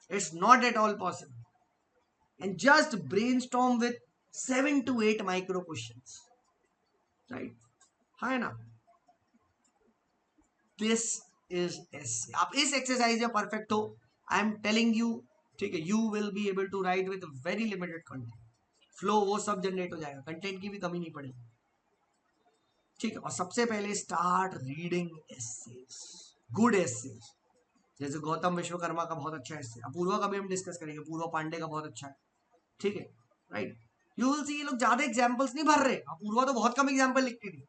Speaker 1: it's not at all possible, and just brainstorm with 7 to 8 micro questions, right, है ना। this is essay, आप इस एक्सरसाइज में परफेक्ट हो, आई एम टेलिंग यू, ठीक है, you will be able to write with very limited content, flow वो सब जनरेट हो जाएगा, कंटेंट की भी कमी नहीं पड़ेगी, ठीक है। और सबसे पहले start reading essays, good essays, जैसे गौतम विश्वकर्मा का बहुत अच्छा है, अपूर्वा का भी हम डिस्कस करेंगे, पूर्वा पांडे का बहुत अच्छा है, ठीक है, राइट। यू विल सी ये लोग ज्यादा एग्जांपल्स नहीं भर रहे, अपूर्वा तो बहुत कम एग्जांपल लिखती थी,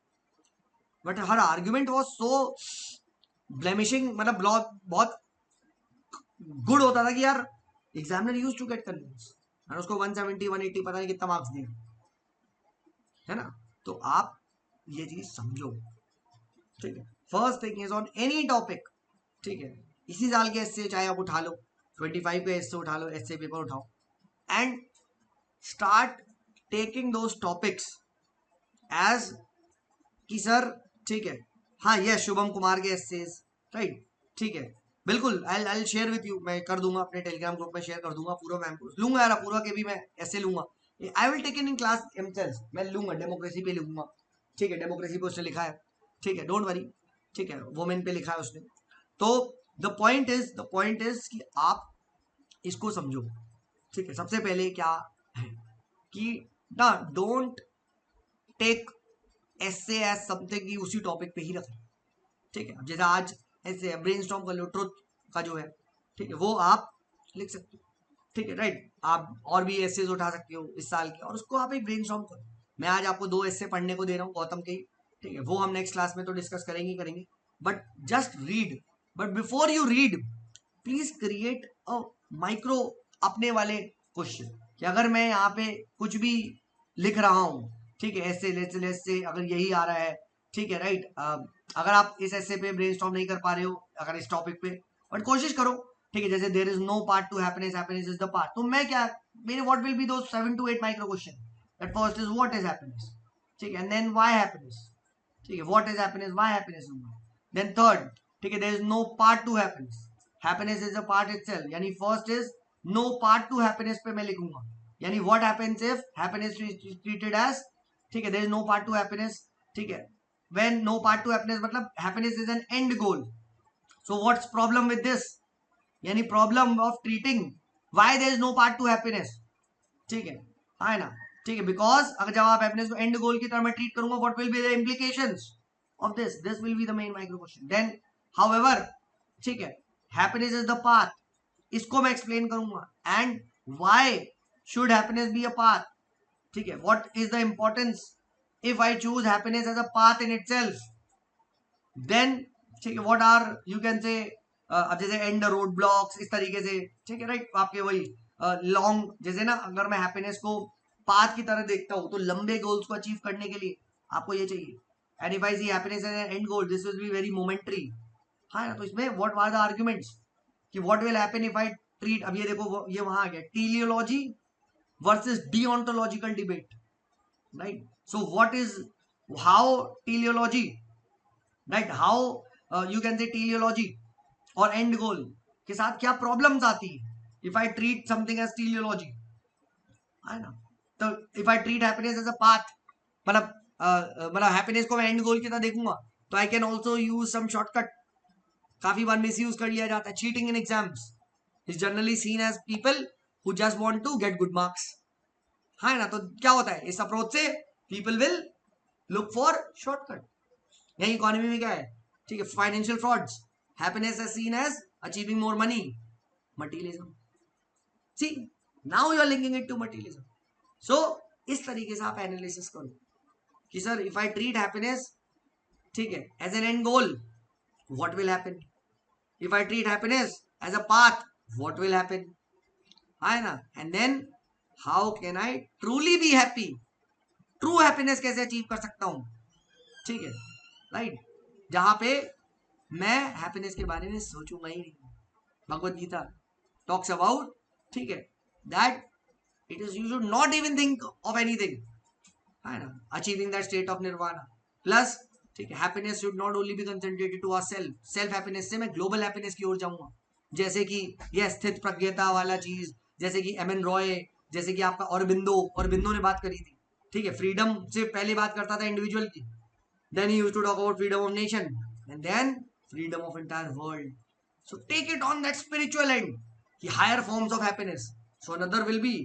Speaker 1: but her argument was so blemishing, मतलब बहुत गुड होता था कि यार examiner use to get convince, और उसको 170 180 पता नहीं कितना मार्क्स दिए, है ना। तो आप ये चीज समझो, ठीक है। First thing is on any topic, ठीक है, इसी साल के एस्से चाहे आप उठा लो, 25 के एस्से उठा लो, एस्से पेपर उठाओ, and start taking those topics as कि सर, ठीक है, हाँ ये शुभम कुमार के एस्सेज, राइट, ठीक है, बिल्कुल आई शेयर विथ यू, मैं कर दूंगा अपने टेलीग्राम ग्रुप में शेयर कर दूंगा, पूरा मैम को लूंगा यार, पूरा के भी मैं ऐसे लूंगा, I will take in class एमसेल्स, मैं लूंगा डेमोक्रेसी पे लूंगा, ठीक है, डेमोक्रेसी पे उसने लिखा है, ठीक है, डोंट वरी, ठीक है, वोमेन पे लिखा है उसने। तो द पॉइंट इज कि आप इसको समझो, ठीक है, सबसे पहले क्या है कि ना, don't take essay as something कि उसी टॉपिक पे ही रखें। ठीक है, जैसे आज ऐसे ब्रेनस्टॉर्म कर लो, ट्रुथ का जो है, ठीक है, वो आप लिख सकते हो। ठीक है, राइट, आप और भी एसेज उठा सकते हो इस साल के, और उसको आप एक ब्रेनस्टॉर्म करो। मैं आज आपको 2 एसे पढ़ने को दे रहा हूँ गौतम के ही, ठीक है, वो हम नेक्स्ट क्लास में तो डिस्कस करेंगे, but just read. But before you read, please create a micro अपने वाले क्वेश्चन, कि अगर मैं यहाँ पे कुछ भी लिख रहा हूँ, ठीक है, ऐसे लेट्स से अगर यही आ रहा है, ठीक है, राइट, अगर आप इस ऐसे पे ब्रेनस्टॉर्म नहीं कर पा रहे हो अगर इस टॉपिक पे, बट कोशिश करो, ठीक है, जैसे there is no path to happiness, happiness is the path, तो मैं क्या, मेरे what will be those 7 to 8 micro question. That first is what is happiness, ठीक है, एंड देन व्हाई हैप्पीनेस, ठीक है, what is happiness, why happiness, then third, ठीक है, there is no path to happiness, happiness is a path itself, यानी first is no path to happiness पे मैं लिखूंगा, यानी what happens if happiness is treated as, ठीक है, there is no path to happiness, ठीक है, when no path to happiness मतलब happiness is an end goal, so what's problem with this, यानी problem of treating why there is no path to happiness, ठीक है ना, ठीक है, बिकॉज अगर जब आप हैप्पीनेस को एंड गोल की तरह मैं ट्रीट करूंगा, what will be the implications of this will be the main micro question. Then however, ठीक है, हैप्पीनेस इज द पाथ, इसको मैं एक्सप्लेन करूंगा, and why should happiness be a path, ठीक है, what is the importance if I choose happiness as a path in itself, then, ठीक है, व्हाट आर यू कैन से, अब जैसे एंड रोड ब्लॉक्स इस तरीके से, ठीक है, राइट, आपके वही लॉन्ग, जैसे ना अगर मैं हैप्पीनेस को पाथ की तरह देखता हूँ, तो लंबे गोल्स को अचीव करने के लिए आपको ये चाहिए, and if I see happiness as an end goal, this will be very momentary. हाँ ना, तो इसमें व्हाट आर द आर्ग्यूमेंट्स कि what will happen if I treat, अब ये देखो ये वहां आ गया teleology versus deontological debate, right, so what is, how teleology, right, how you can say teleology और एंड गोल के साथ क्या प्रॉब्लम्स आती है if I treat something as teleology, है ना, तो if I treat happiness as a path, मतलब हैप्पीनेस को मैं एंड गोल की तरह देखूंगा, तो I can also use some shortcut. काफी बार मिस यूज कर लिया जाता है, cheating in exams is generally seen as people who just want to get good marks, है ना, तो क्या होता है इस अप्रोच से, people will look for shortcut. यही इकोनॉमी में क्या है, ठीक है, financial frauds, happiness is seen as achieving more money, materialism, see, now you are linking it to materialism. So इस तरीके से आप एनालिसिस करो कि sir if I treat happiness, ठीक है, as an end goal, what will happen, if I treat happiness as a path, what will happen, है ना, and then how can I truly be happy, true happiness कैसे अचीव कर सकता हूं, ठीक है, राइट, जहां पे मैं हैप्पीनेस के बारे में सोचूंगा ही नहीं। भगवत गीता टॉक्स अबाउट, ठीक है, that it is, you should not even think of anything, है ना, achieving that state of nirvana, plus, ठीक है, happiness should not only be concentrated to our self happiness से मैं ग्लोबल हैप्पीनेस की ओर जाऊंगा, जैसे कि ये स्थित प्रज्ञता वाला चीज, जैसे कि एम एन रॉय, जैसे कि आपका औरबिंदो ने बात करी थी, ठीक है, फ्रीडम से पहले बात करता था इंडिविजुअल की, then he used to talk about freedom of nation, and then freedom of entire world. So take it on that spiritual end, कि higher forms of happiness, so another will be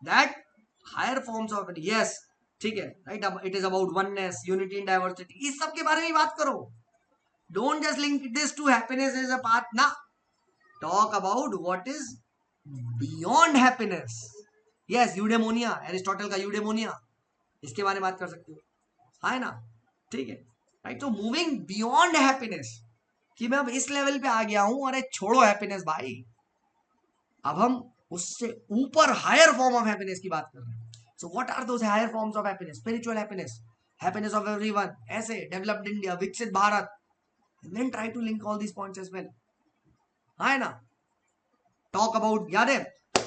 Speaker 1: that higher forms of, yes, ठीक है, राइट, अब it is about oneness, unity in diversity, इस सब के बारे में बात करो, don't just link this to happiness is a path, ना, talk about what is beyond happiness, yes, eudaimonia, Aristotle का यूडेमोनिया, इसके बारे में बात कर सकते हो, है ना, ठीक है, राइट, तो मूविंग बियॉन्ड हैप्पीनेस, कि मैं अब इस लेवल पे आ गया हूं, अरे छोड़ो हैप्पीनेस भाई, अब हम उससे ऊपर हायर फॉर्म ऑफ हैप्पीनेस की बात कर रहे हैं। So what are those higher forms of happiness, spiritual happiness, happiness of everyone, ऐसे developed India, Viksit Bharat, and then try to link all these points as well, है ना, टॉक अबाउट, याद है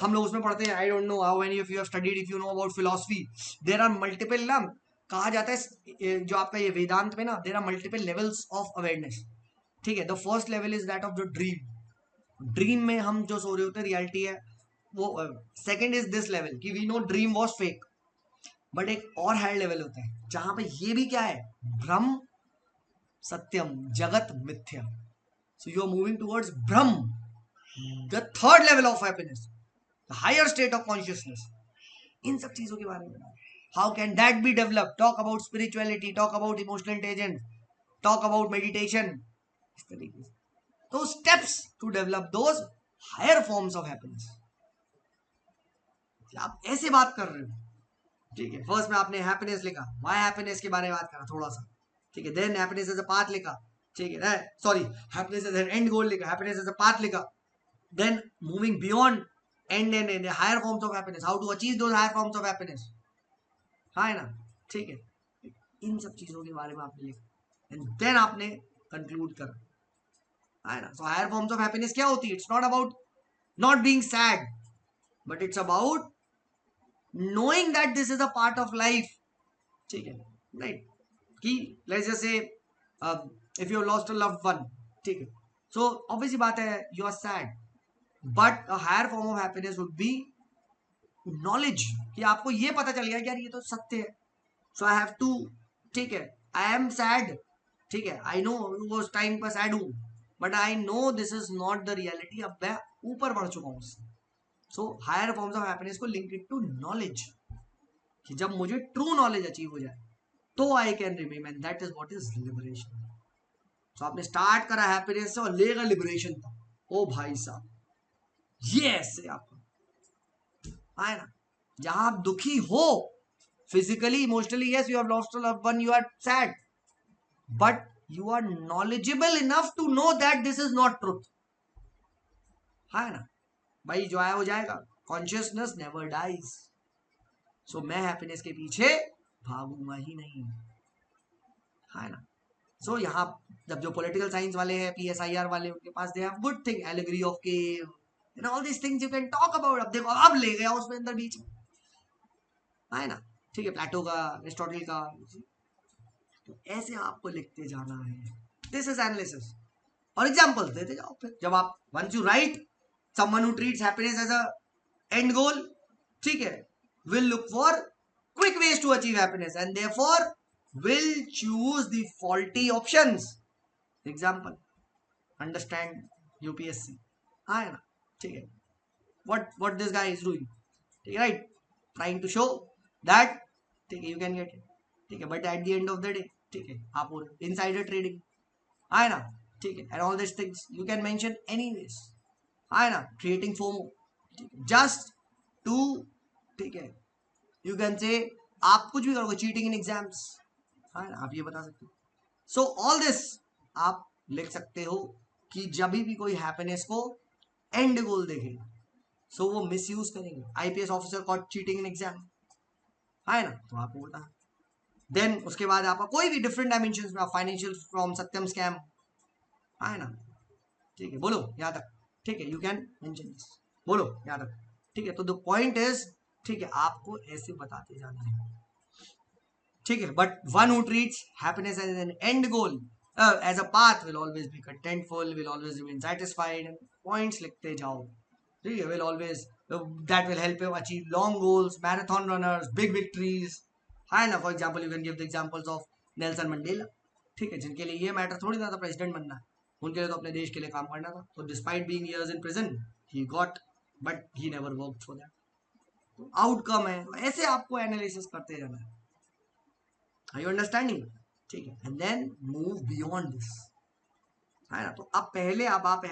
Speaker 1: हम लोग उसमें पढ़ते हैं, I don't know how many of you have studied, if you know about philosophy, there are multiple, ना, कहा जाता है जो आपका ये वेदांत में ना, there are multiple levels of awareness, ठीक है, the first level is that of the dream में हम जो सो रहे होते हैं रियलिटी है वो, सेकंड इज दिस लेवल कि we know dream was fake, but एक और हायर लेवल होता है जहां पे ये भी क्या है, ब्रह्म सत्यम जगत मिथ्या, so you are moving towards Brahma, the third level of happiness, higher state of consciousness, in सब चीजों के बारे में how can that be develop, talk about spirituality, talk about emotional intelligence, talk about meditation, इस तरीके से तो steps to develop those higher forms of happiness. आप ऐसे बात कर रहे हो, ठीक है, फर्स्ट में आपने हैप्पीनेस लिखा, व्हाई हैप्पीनेस के बारे में बात करा थोड़ा सा, ठीक है, then happiness as a path लिखा, ठीक है, sorry happiness as an end goal लिखा, हैप्पीनेस एज अ पाथ लिखा, then moving beyond and higher forms of happiness, how to achieve those higher forms of happiness, हाँ है ना, ठीक है, इन सब चीजों के बारे में आपने लिखा एंड देन आपने कंक्लूड करा, है ना। So higher forms of happiness क्या होती है, it's not about not being sad, but it's about knowing that this is a part of life, ठीक है, राइट, कि let's just say if you have lost a loved one, ठीक है, so obviously बात है you are sad, but a higher form of happiness would be knowledge, कि आपको ये पता चल गया कि यार ये तो सत्य है, so I have to, ठीक है, I am sad, ठीक है, I know उस टाइम पर sad हूँ, but I know this is not the reality, अब मैं ऊपर बढ़ चुका हूँ उससे। So higher forms of happiness को लिंक इट टू नॉलेज, कि जब मुझे ट्रू नॉलेज अचीव हो जाए तो I can remain, and that is what is liberation. तो आपने स्टार्ट करा हैप्पीनेस से और लेगा लिबरेशन तक, ओ भाई साहब, ये ऐसे आपका आए ना, जहां आप दुखी हो physically emotionally, yes you have lost a loved one, you are sad, but you are knowledgeable enough to know that this is not truth, है ना भाई, जो आया हो जाएगा, कॉन्शियसनेस नेवर डाइज। सो मैं हैप्पीनेस के पीछे भागूंगा ही नहीं, है ना। सो यहाँ जब जो पॉलिटिकल साइंस वाले हैं, PSIR वाले, उनके पास they have good thing, allegory of cave and all this things you can talk about. अब देखो अब ले गया उसमें अंदर बीच में, है ना, ठीक है, प्लेटो का, एरिस्टोटल का, तो ऐसे आपको लिखते जाना है, दिस इज एनालिसिस, और एग्जांपल्स देते जाओ। फिर जब आप once you write someone who treats happiness as a end goal, ठीक है, will look for quick ways to achieve happiness and therefore will choose the faulty options. Example, understand UPSC, हाँ है ना, ठीक है, what this guy is doing, ठीक है, right, trying to show that, ठीक है, you can get it, ठीक है, but at the end of the day, ठीक है, आप insider trading, हाँ है ना, ठीक है, and all these things you can mention anyways, हाँ है ना, creating FOMO, just to, ठीक है, यू कैन से आप कुछ भी करोगे, चीटिंग इन एग्जाम्स, हाँ आप ये बता सकते हो। सो ऑल दिस आप लिख सकते हो कि जब भी कोई हैप्पीनेस को एंड गोल देखेगा, सो वो मिस यूज करेंगे। IPS officer caught cheating in exam, है ना, तो आपको बता। देन उसके बाद आपका कोई भी डिफरेंट डायमेंशन में, फाइनेंशियल फ्रॉम सत्यम स्कैम, है ना, ठीक है, बोलो यहाँ तक, ठीक है, यू कैन मेंशन दिस, बोलो यहाँ तक, ठीक है। तो द पॉइंट इज, ठीक है, आपको ऐसे बताते जाना है, ठीक है, but one who treats happiness as an end goal, as a path, will always be contentful, will always remain satisfied, and points लिखते जाओ, ठीक है, will always, that will help you achieve long goals, marathon runners, big victories, है ना। For example you can give the examples of Nelson Mandela, ठीक है, जिनके लिए ये मैटर थोड़ी ना था प्रेसिडेंट बनना, उनके लिए तो अपने देश के लिए काम करना था, तो despite being years in prison he got, but he never worked for that, outcome है। तो ऐसे आपको एनालिसिस करते रहना है, आर यू अंडरस्टैंडिंग, ठीक है, and then move beyond this, है ना। तो अब पहले अब आप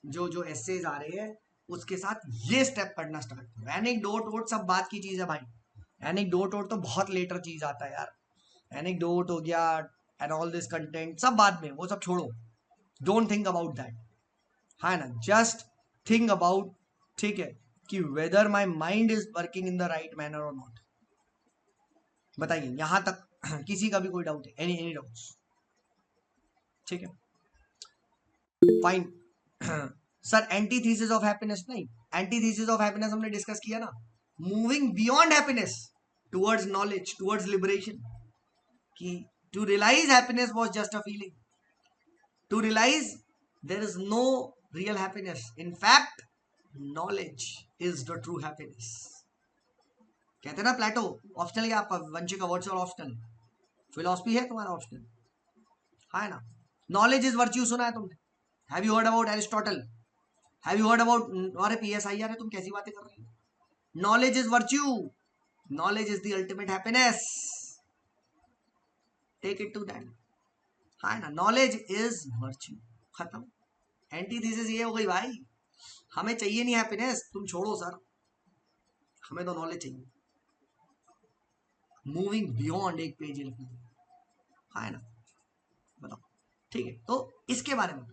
Speaker 1: जो जो एसेज आ रहे हैं उसके साथ ये स्टेप पढ़ना स्टार्ट करो। एनेक्डोट वोट सब बात की चीज है भाई, एनेक्डोट वोट तो बहुत लेटर चीज आता है यार, एनेक्डोट हो गया एंड ऑल दिस कंटेंट सब बाद में, वो सब छोड़ो, डोंट थिंक अबाउट दैट, है ना, जस्ट थिंक अबाउट, ठीक है, कि whether my mind is working in the right manner और नॉट। बताइए यहां तक किसी का भी कोई डाउट है, एनी डाउट्स, ठीक है, fine. Sir antithesis of happiness, नहीं, एंटीथीसिस ऑफ हैप्पीनेस हमने डिस्कस किया ना, moving beyond happiness towards knowledge, towards liberation, कि to realise happiness was just a feeling, to realise there is no real happiness, in fact knowledge is the true happiness. कहते हैं ना प्लेटो, ऑप्शनल क्या आपका वंशिक का वर्ड्स और ऑप्शनल, फिलोसफी है तुम्हारा ऑप्शनल, है ना। नॉलेज इज वर्च्यू सुना है तुमने, have you heard about Aristotle, have you heard about, अरे PSIR है, तुम कैसी बातें कर रही हो, knowledge is virtue, knowledge is the ultimate happiness, take it to that. हाँ ना, नॉलेज इज वर्च्यू, खत्म। एंटीथीसिस ये हो गई भाई, हमें चाहिए नहीं हैप्पीनेस, तुम छोड़ो सर, हमें तो नॉलेज चाहिए, मूविंग बियॉन्ड एक पेज लिखने। हाँ ना, बताओ, ठीक है, तो इसके बारे में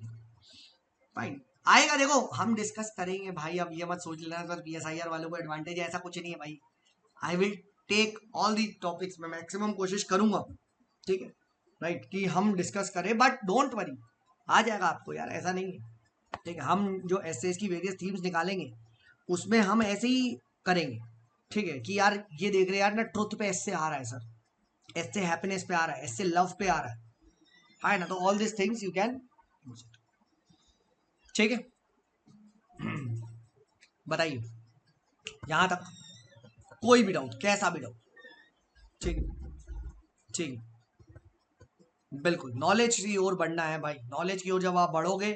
Speaker 1: फाइन आएगा, देखो हम डिस्कस करेंगे भाई। अब ये मत सोच लेना सर PSIR वालों को एडवांटेज है, ऐसा कुछ नहीं है भाई। I will take all the topics, मैं मैक्सिमम कोशिश करूंगा, ठीक है राइट, कि हम डिस्कस करें, बट डोंट वरी, आ जाएगा आपको यार, ऐसा नहीं है, ठीक है। हम जो एसेस की वेरियस थीम्स निकालेंगे उसमें हम ऐसे ही करेंगे, ठीक है, कि यार ये देख रहे यार ना, ट्रुथ पे ऐसे आ रहा है सर, ऐसे हैप्पीनेस पे आ रहा है, ऐसे लव पे आ रहा है ना, तो all this things you can, ठीक है। बताइए यहां तक कोई भी डाउट, कैसा भी डाउट, ठीक है, ठीक है, बिल्कुल नॉलेज की ओर बढ़ना है भाई, नॉलेज की ओर जब आप बढ़ोगे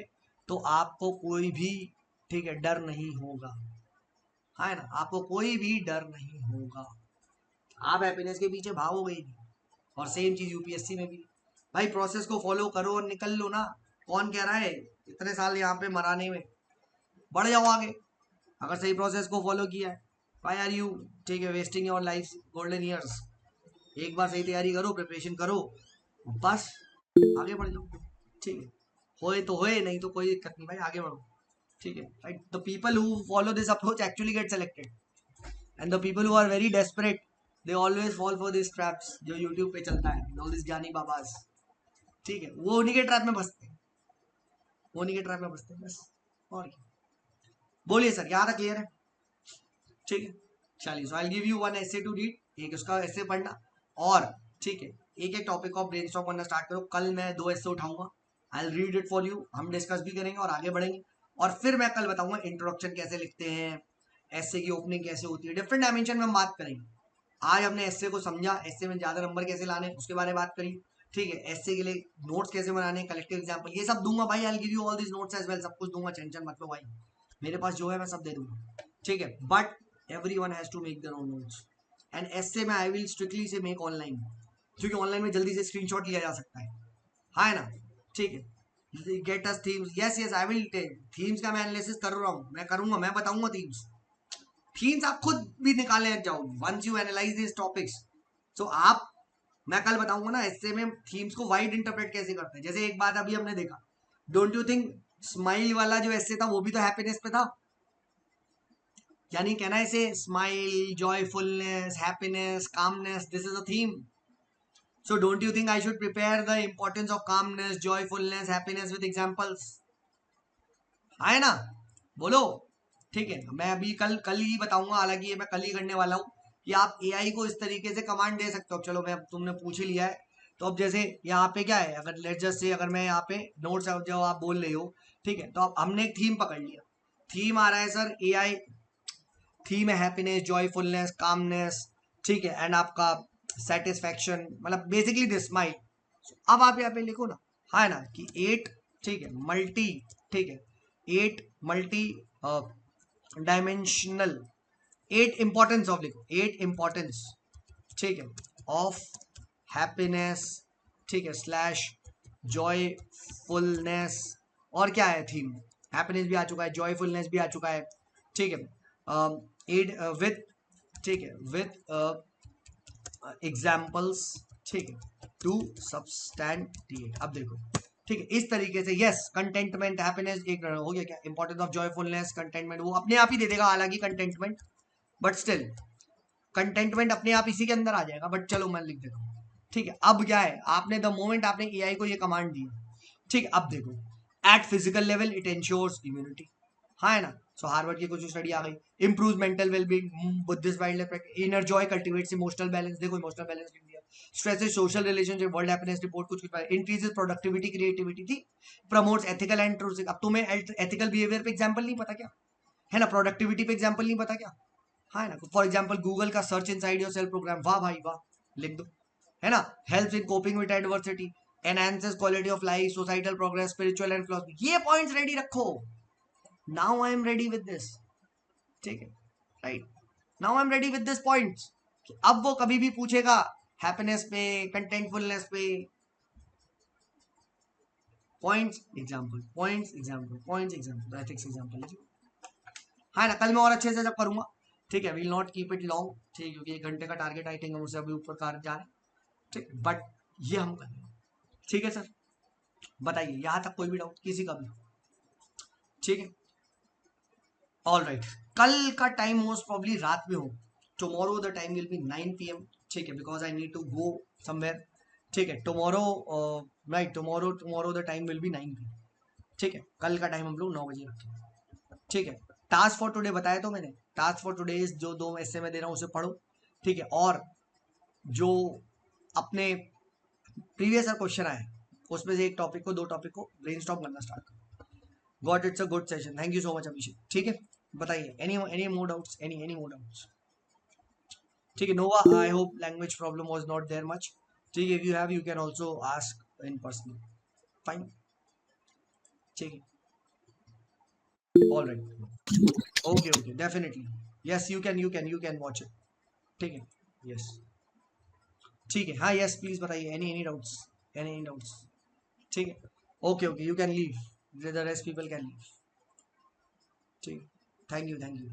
Speaker 1: तो आपको कोई भी, ठीक है, डर नहीं होगा, है ना, आपको कोई भी डर नहीं होगा, आप हैप्पीनेस के पीछे भागोगे ही नहीं। और सेम चीज यूपीएससी में भी, भाई प्रोसेस को फॉलो करो और निकल लो ना, कौन कह रहा है इतने साल यहाँ पे मराने में, बढ़ जाओ आगे, अगर सही प्रोसेस को फॉलो किया है, वाई आर यू, ठीक है, wasting your life golden years, एक बार सही तैयारी करो, प्रिपरेशन करो, बस आगे बढ़ जाओ, ठीक है, होए तो होए, नहीं तो कोई दिक्कत नहीं भाई, आगे बढ़ो, ठीक है right. The people who follow this approach actually get selected, and the people who are very desperate they always fall for this traps जो यूट्यूब पे चलता है, ऑल दिस ज्ञानी बाबाज, ठीक है, वो उन्हीं के ट्रैप में फंसते हैं, वो उन्हीं के ट्रैप में फंसते हैं बस, और क्या। बोलिए सर, यहाँ तक क्लियर है, ठीक है, चलिए, सो आई गिव यू वन ऐसे टू रीड, एक उसका ऐसे पढ़ना, और ठीक है, एक एक टॉपिक को ब्रेनस्टॉर्म करना स्टार्ट करो, कल मैं 2 ऐसे उठाऊंगा, I read it for you, हम डिस्कस भी करेंगे और आगे बढ़ेंगे, और फिर मैं कल बताऊंगा इंट्रोडक्शन कैसे लिखते हैं, ऐसे की ओपनिंग कैसे होती है, डिफरेंट डायमेंशन में हम बात करेंगे। आज हमने ऐसे को समझा, ऐसे में ज्यादा नंबर कैसे लाने उसके बारे में बात करी, ठीक है, ऐसे के लिए नोट्स कैसे बनाने, कलेक्टिव एग्जांपल, ये सब दूंगा भाई, I give you all this notes as well, सब कुछ दूंगा, टेंशन मत लो भाई, मेरे पास जो है मैं सब दे दूंगा, ठीक है, but everyone has to make their own notes, and essay में I will strictly से make online, क्योंकि ऑनलाइन में जल्दी से स्क्रीनशॉट लिया जा सकता है, हाँ ना, ठीक है, get us themes, yes yes I will take themes का मैं एनालिसिस कर रहा हूँ, मैं करूंगा, मैं बताऊंगा थीम्स, थीम्स आप खुद भी निकालने लग जाओ once you analyse this topics, so आप, मैं कल बताऊंगा ना ऐसे में थीम्स को वाइड इंटरप्रेट कैसे करते हैं, जैसे एक बात अभी हमने देखा, डोंट यू थिंक स्माइल वाला जो ऐसे था वो भी तो हैप्पीनेस पे था, यानी कहना ऐसे smile, joyfulness, happiness, calmness, this is a theme, so don't you think I should prepare the importance of calmness, joyfulness, happiness with examples, है ना, बोलो, ठीक है, मैं अभी कल कल ही बताऊंगा, हालांकि ये मैं कल ही करने वाला हूँ, कि आप एआई को इस तरीके से कमांड दे सकते हो। चलो मैं, तुमने पूछ ही लिया है, तो अब जैसे यहाँ पे क्या है, अगर लेट्स जस्ट से, अगर मैं यहाँ पे नोट्स जो आप बोल रहे हो, ठीक है, तो अब हमने एक थीम पकड़ लिया, थीम आ रहा है सर एआई, थीम है हैप्पीनेस, जॉयफुलनेस, कामनेस, ठीक है, एंड आपका सेटिस्फैक्शन, मतलब बेसिकली दिस स्माइल। अब आप यहाँ पे लिखो ना, हाँ ना, कि 8, ठीक है, मल्टी, ठीक है, 8 मल्टी डायमेंशनल, 8 इंपॉर्टेंस ऑफ, लिखो 8 इंपॉर्टेंस, ठीक है, ऑफ हैप्पीनेस, ठीक है, स्लैश जॉयफुलनेस, और क्या है थीम, हैप्पीनेस भी आ चुका है, जॉयफुलनेस भी आ चुका है, ठीक है, एड विथ, ठीक है, विथ एग्जाम्पल्स, ठीक है, टू सब्सटैंटिएट, अब देखो, ठीक है, इस तरीके से, यस कंटेंटमेंट, हैप्पीनेस एक हो गया, क्या इंपॉर्टेंस ऑफ जॉयफुलनेस, कंटेंटमेंट वो अपने आप ही दे देगा, हालांकि कंटेंटमेंट, बट स्टिल कंटेंटमेंट अपने आप इसी के अंदर आ जाएगा, बट चलो मैं लिख देता हूँ, ठीक है। अब क्या है, आपने द मोमेंट आपने एआई को ये कमांड दी, ठीक है, अब देखो, at physical level it ensures immunity, हाँ है ना, सो हार्वर्ड की कुछ स्टडी आ गई, improve mental wellbeing, Buddhist wild life, inner Joy cultivates emotional balance, देखो इमोशनल बैलेंस लिख दिया, stresses social relationship, world happiness report, कुछ इंक्रीजेस प्रोडक्टिविटी, क्रिएटिविटी थी, प्रमोट्स एथिकल एंड ट्रू, अब तुम्हें एथिकल बिहेवियर पे एग्जांपल नहीं पता क्या, है ना, प्रोडक्टिविटी पे एग्जांपल नहीं पता क्या, हाँ है ना, फॉर एग्जांपल गूगल का search inside yourself program, वाह भाई वाह, लिख दो, है ना, helps in coping with adversity, enhances quality of life, societal progress, spiritual and philosophy, ये पॉइंट्स रेडी रखो, now I am ready with this, ठीक है right, now I am ready with this points. अब वो कभी भी पूछेगा हैप्पीनेस पे, कंटेंटफुलनेस पे, points example, points example, points example, ethics example. हाँ ना, कल मैं और अच्छे से जब करूंगा, ठीक है, will not keep it long, ठीक है, क्योंकि 1 घंटे का टारगेट आई थिंक हम उससे अभी ऊपर कार जा रहे हैं, ठीक, बट ये हम करेंगे, ठीक है सर। बताइए यहाँ तक कोई भी डाउट किसी का भी? ठीक है, ऑल राइट। कल का टाइम मोस्ट प्रॉब्ली रात में हो, tomorrow the time will be 9 PM, ठीक है, because I need to go somewhere, ठीक है, tomorrow, right, tomorrow tomorrow the time will be 9 PM, ठीक है, कल का टाइम हम लोग 9 बजे रखें, ठीक है। टास्क फॉर टुडे बताया तो मैंने, टास्क फॉर टुडे जो 2 ऐसे में दे रहा हूँ उसे पढ़ो, ठीक है, और जो अपने प्रीवियस क्वेश्चन आए उसमें से एक टॉपिक को, 2 टॉपिक को ब्रेनस्टॉर्म करना स्टार्ट करो। Got, it's a good session, thank you so much Abhishek, ठीक है। बताइए any more doubts, any more doubts? ठीक है, Nova, I hope language problem was not there much, ठीक है, if you have you can also ask in personal, fine, ठीक है, alright, okay okay, definitely, yes, you can watch it, ठीक है, यस, ठीक है, हाँ, यस, प्लीज बताइए, any any doubts, any doubts, ठीक है, okay okay, you can leave, the rest people can leave, ठीक, थैंक यू, थैंक यू।